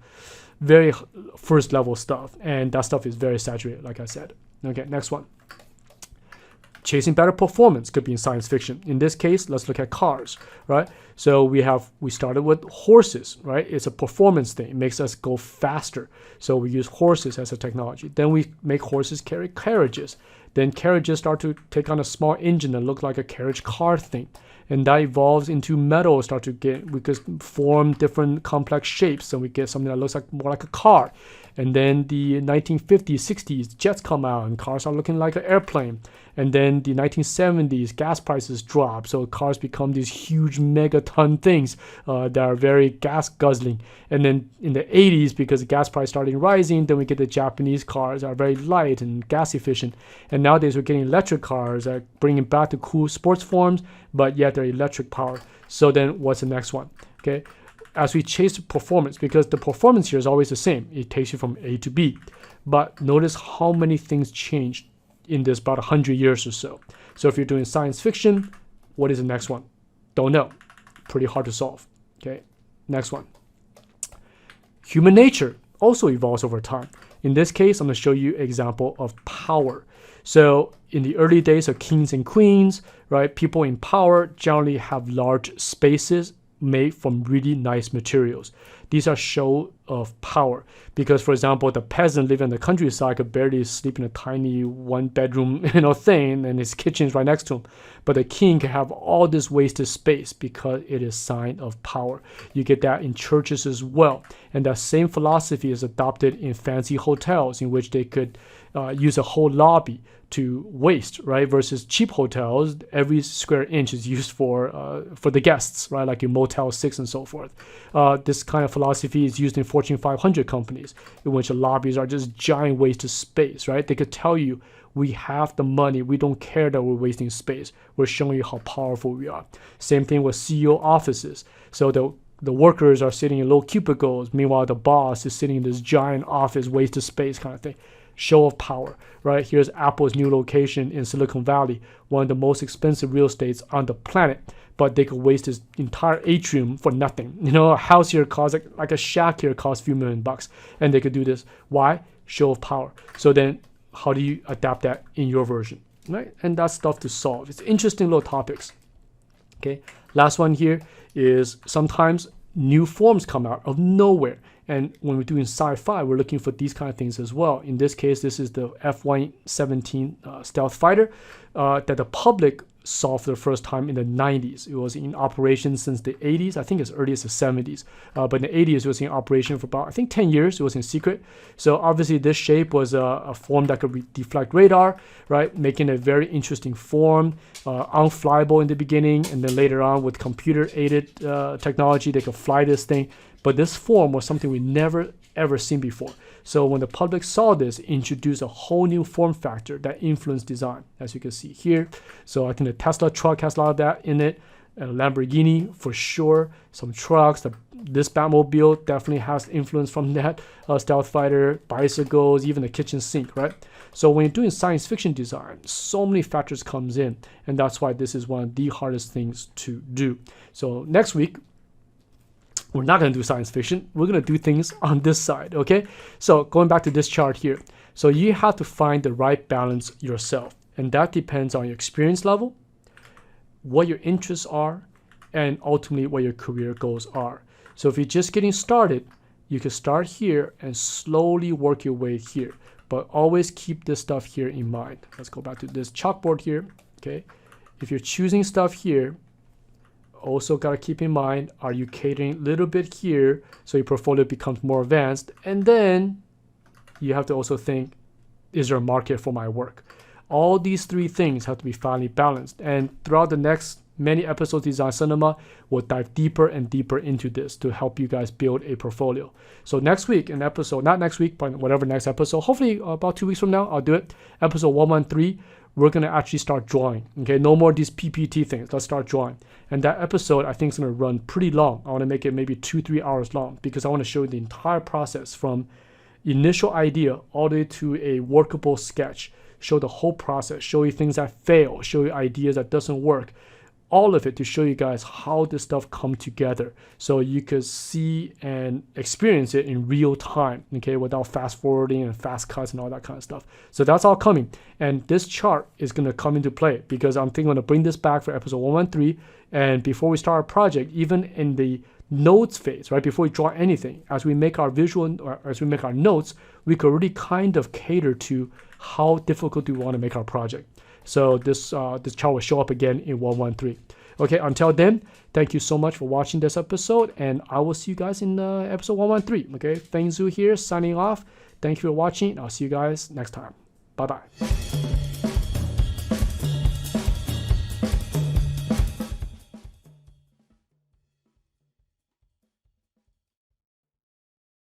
very first level stuff, and that stuff is very saturated, like I said. Okay, next one. Chasing better performance could be in science fiction. In this case, let's look at cars, right? So we started with horses, right? It's a performance thing. It makes us go faster. So we use horses as a technology. Then we make horses carry carriages. Then carriages start to take on a small engine and look like a carriage car thing. And that evolves into metal, we could form different complex shapes, and we get something that looks like more like a car. And then the 1950s, 60s, jets come out, and cars are looking like an airplane. And then the 1970s, gas prices drop, so cars become these huge megaton things that are very gas guzzling. And then in the 80s, because the gas price started rising, then we get the Japanese cars that are very light and gas efficient. And nowadays we're getting electric cars that are bringing back the cool sports forms, but yet they're electric powered. So then what's the next one? Okay, as we chase performance, because the performance here is always the same. It takes you from A to B. But notice how many things changed in this about 100 years or so. So if you're doing science fiction, what is the next one? Don't know. Pretty hard to solve. Okay, next one. Human nature also evolves over time. In this case, I'm going to show you an example of power. So in the early days of kings and queens, right, people in power generally have large spaces made from really nice materials. These are show of power because, for example, the peasant living in the countryside could barely sleep in a tiny one-bedroom, thing, and his kitchen is right next to him. But the king can have all this wasted space because it is sign of power. You get that in churches as well, and that same philosophy is adopted in fancy hotels, in which they could use a whole lobby to waste, right? Versus cheap hotels, every square inch is used for the guests, right? Like in Motel 6 and so forth. This kind of philosophy is used in Fortune 500 companies, in which the lobbies are just giant wasted space, right? They could tell you, we have the money, we don't care that we're wasting space. We're showing you how powerful we are. Same thing with CEO offices. So the workers are sitting in little cubicles, meanwhile the boss is sitting in this giant office, wasted space kind of thing. Show of power, right? Here's Apple's new location in Silicon Valley, one of the most expensive real estates on the planet, but they could waste this entire atrium for nothing. A house here costs like a shack here costs a few $1,000,000, and they could do this. Why? Show of power. So then how do you adapt that in your version, right? And that's stuff to solve. It's interesting little topics. Okay, last one here is sometimes new forms come out of nowhere. And when we're doing sci-fi, we're looking for these kind of things as well. In this case, this is the F-117 stealth fighter that the public saw for the first time in the 90s. It was in operation since the 80s, I think as early as the 70s. But in the 80s, it was in operation for about, I think, 10 years. It was in secret. So obviously, this shape was a form that could deflect radar, right? Making a very interesting form, unflyable in the beginning, and then later on with computer-aided technology, they could fly this thing. But this form was something we never ever seen before. So when the public saw this, it introduced a whole new form factor that influenced design, as you can see here. So I think the Tesla truck has a lot of that in it. Lamborghini for sure. Some trucks. This Batmobile definitely has influence from that. Stealth fighter, bicycles, even the kitchen sink, right? So when you're doing science fiction design, so many factors comes in, and that's why this is one of the hardest things to do. So next week, we're not going to do science fiction. We're going to do things on this side, okay? So going back to this chart here. So you have to find the right balance yourself. And that depends on your experience level, what your interests are, and ultimately what your career goals are. So if you're just getting started, you can start here and slowly work your way here. But always keep this stuff here in mind. Let's go back to this chalkboard here, okay? If you're choosing stuff here, also got to keep in mind, are you catering a little bit here so your portfolio becomes more advanced? And then you have to also think, is there a market for my work? All these three things have to be finely balanced. And throughout the next many episodes of Design Cinema, we'll dive deeper and deeper into this to help you guys build a portfolio. So next week, an episode, not next week, but whatever next episode, hopefully about 2 weeks from now, I'll do it. Episode 113. We're going to actually start drawing, okay? No more these PPT things. Let's start drawing. And that episode, I think, is going to run pretty long. I want to make it maybe 2-3 hours long because I want to show you the entire process from initial idea all the way to a workable sketch. Show the whole process, show you things that fail, show you ideas that doesn't work. All of it to show you guys how this stuff come together so you could see and experience it in real time, okay, without fast forwarding and fast cuts and all that kind of stuff. So that's all coming. And this chart is going to come into play because I'm thinking I'm going to bring this back for episode 113. And before we start our project, even in the notes phase, right, before we draw anything, as we make our visual, or as we make our notes, we could really kind of cater to how difficult do we want to make our project. So this chart will show up again in 113. Okay, until then, thank you so much for watching this episode, and I will see you guys in episode 113. Okay, Feng Zhu here, signing off. Thank you for watching. I'll see you guys next time. Bye-bye.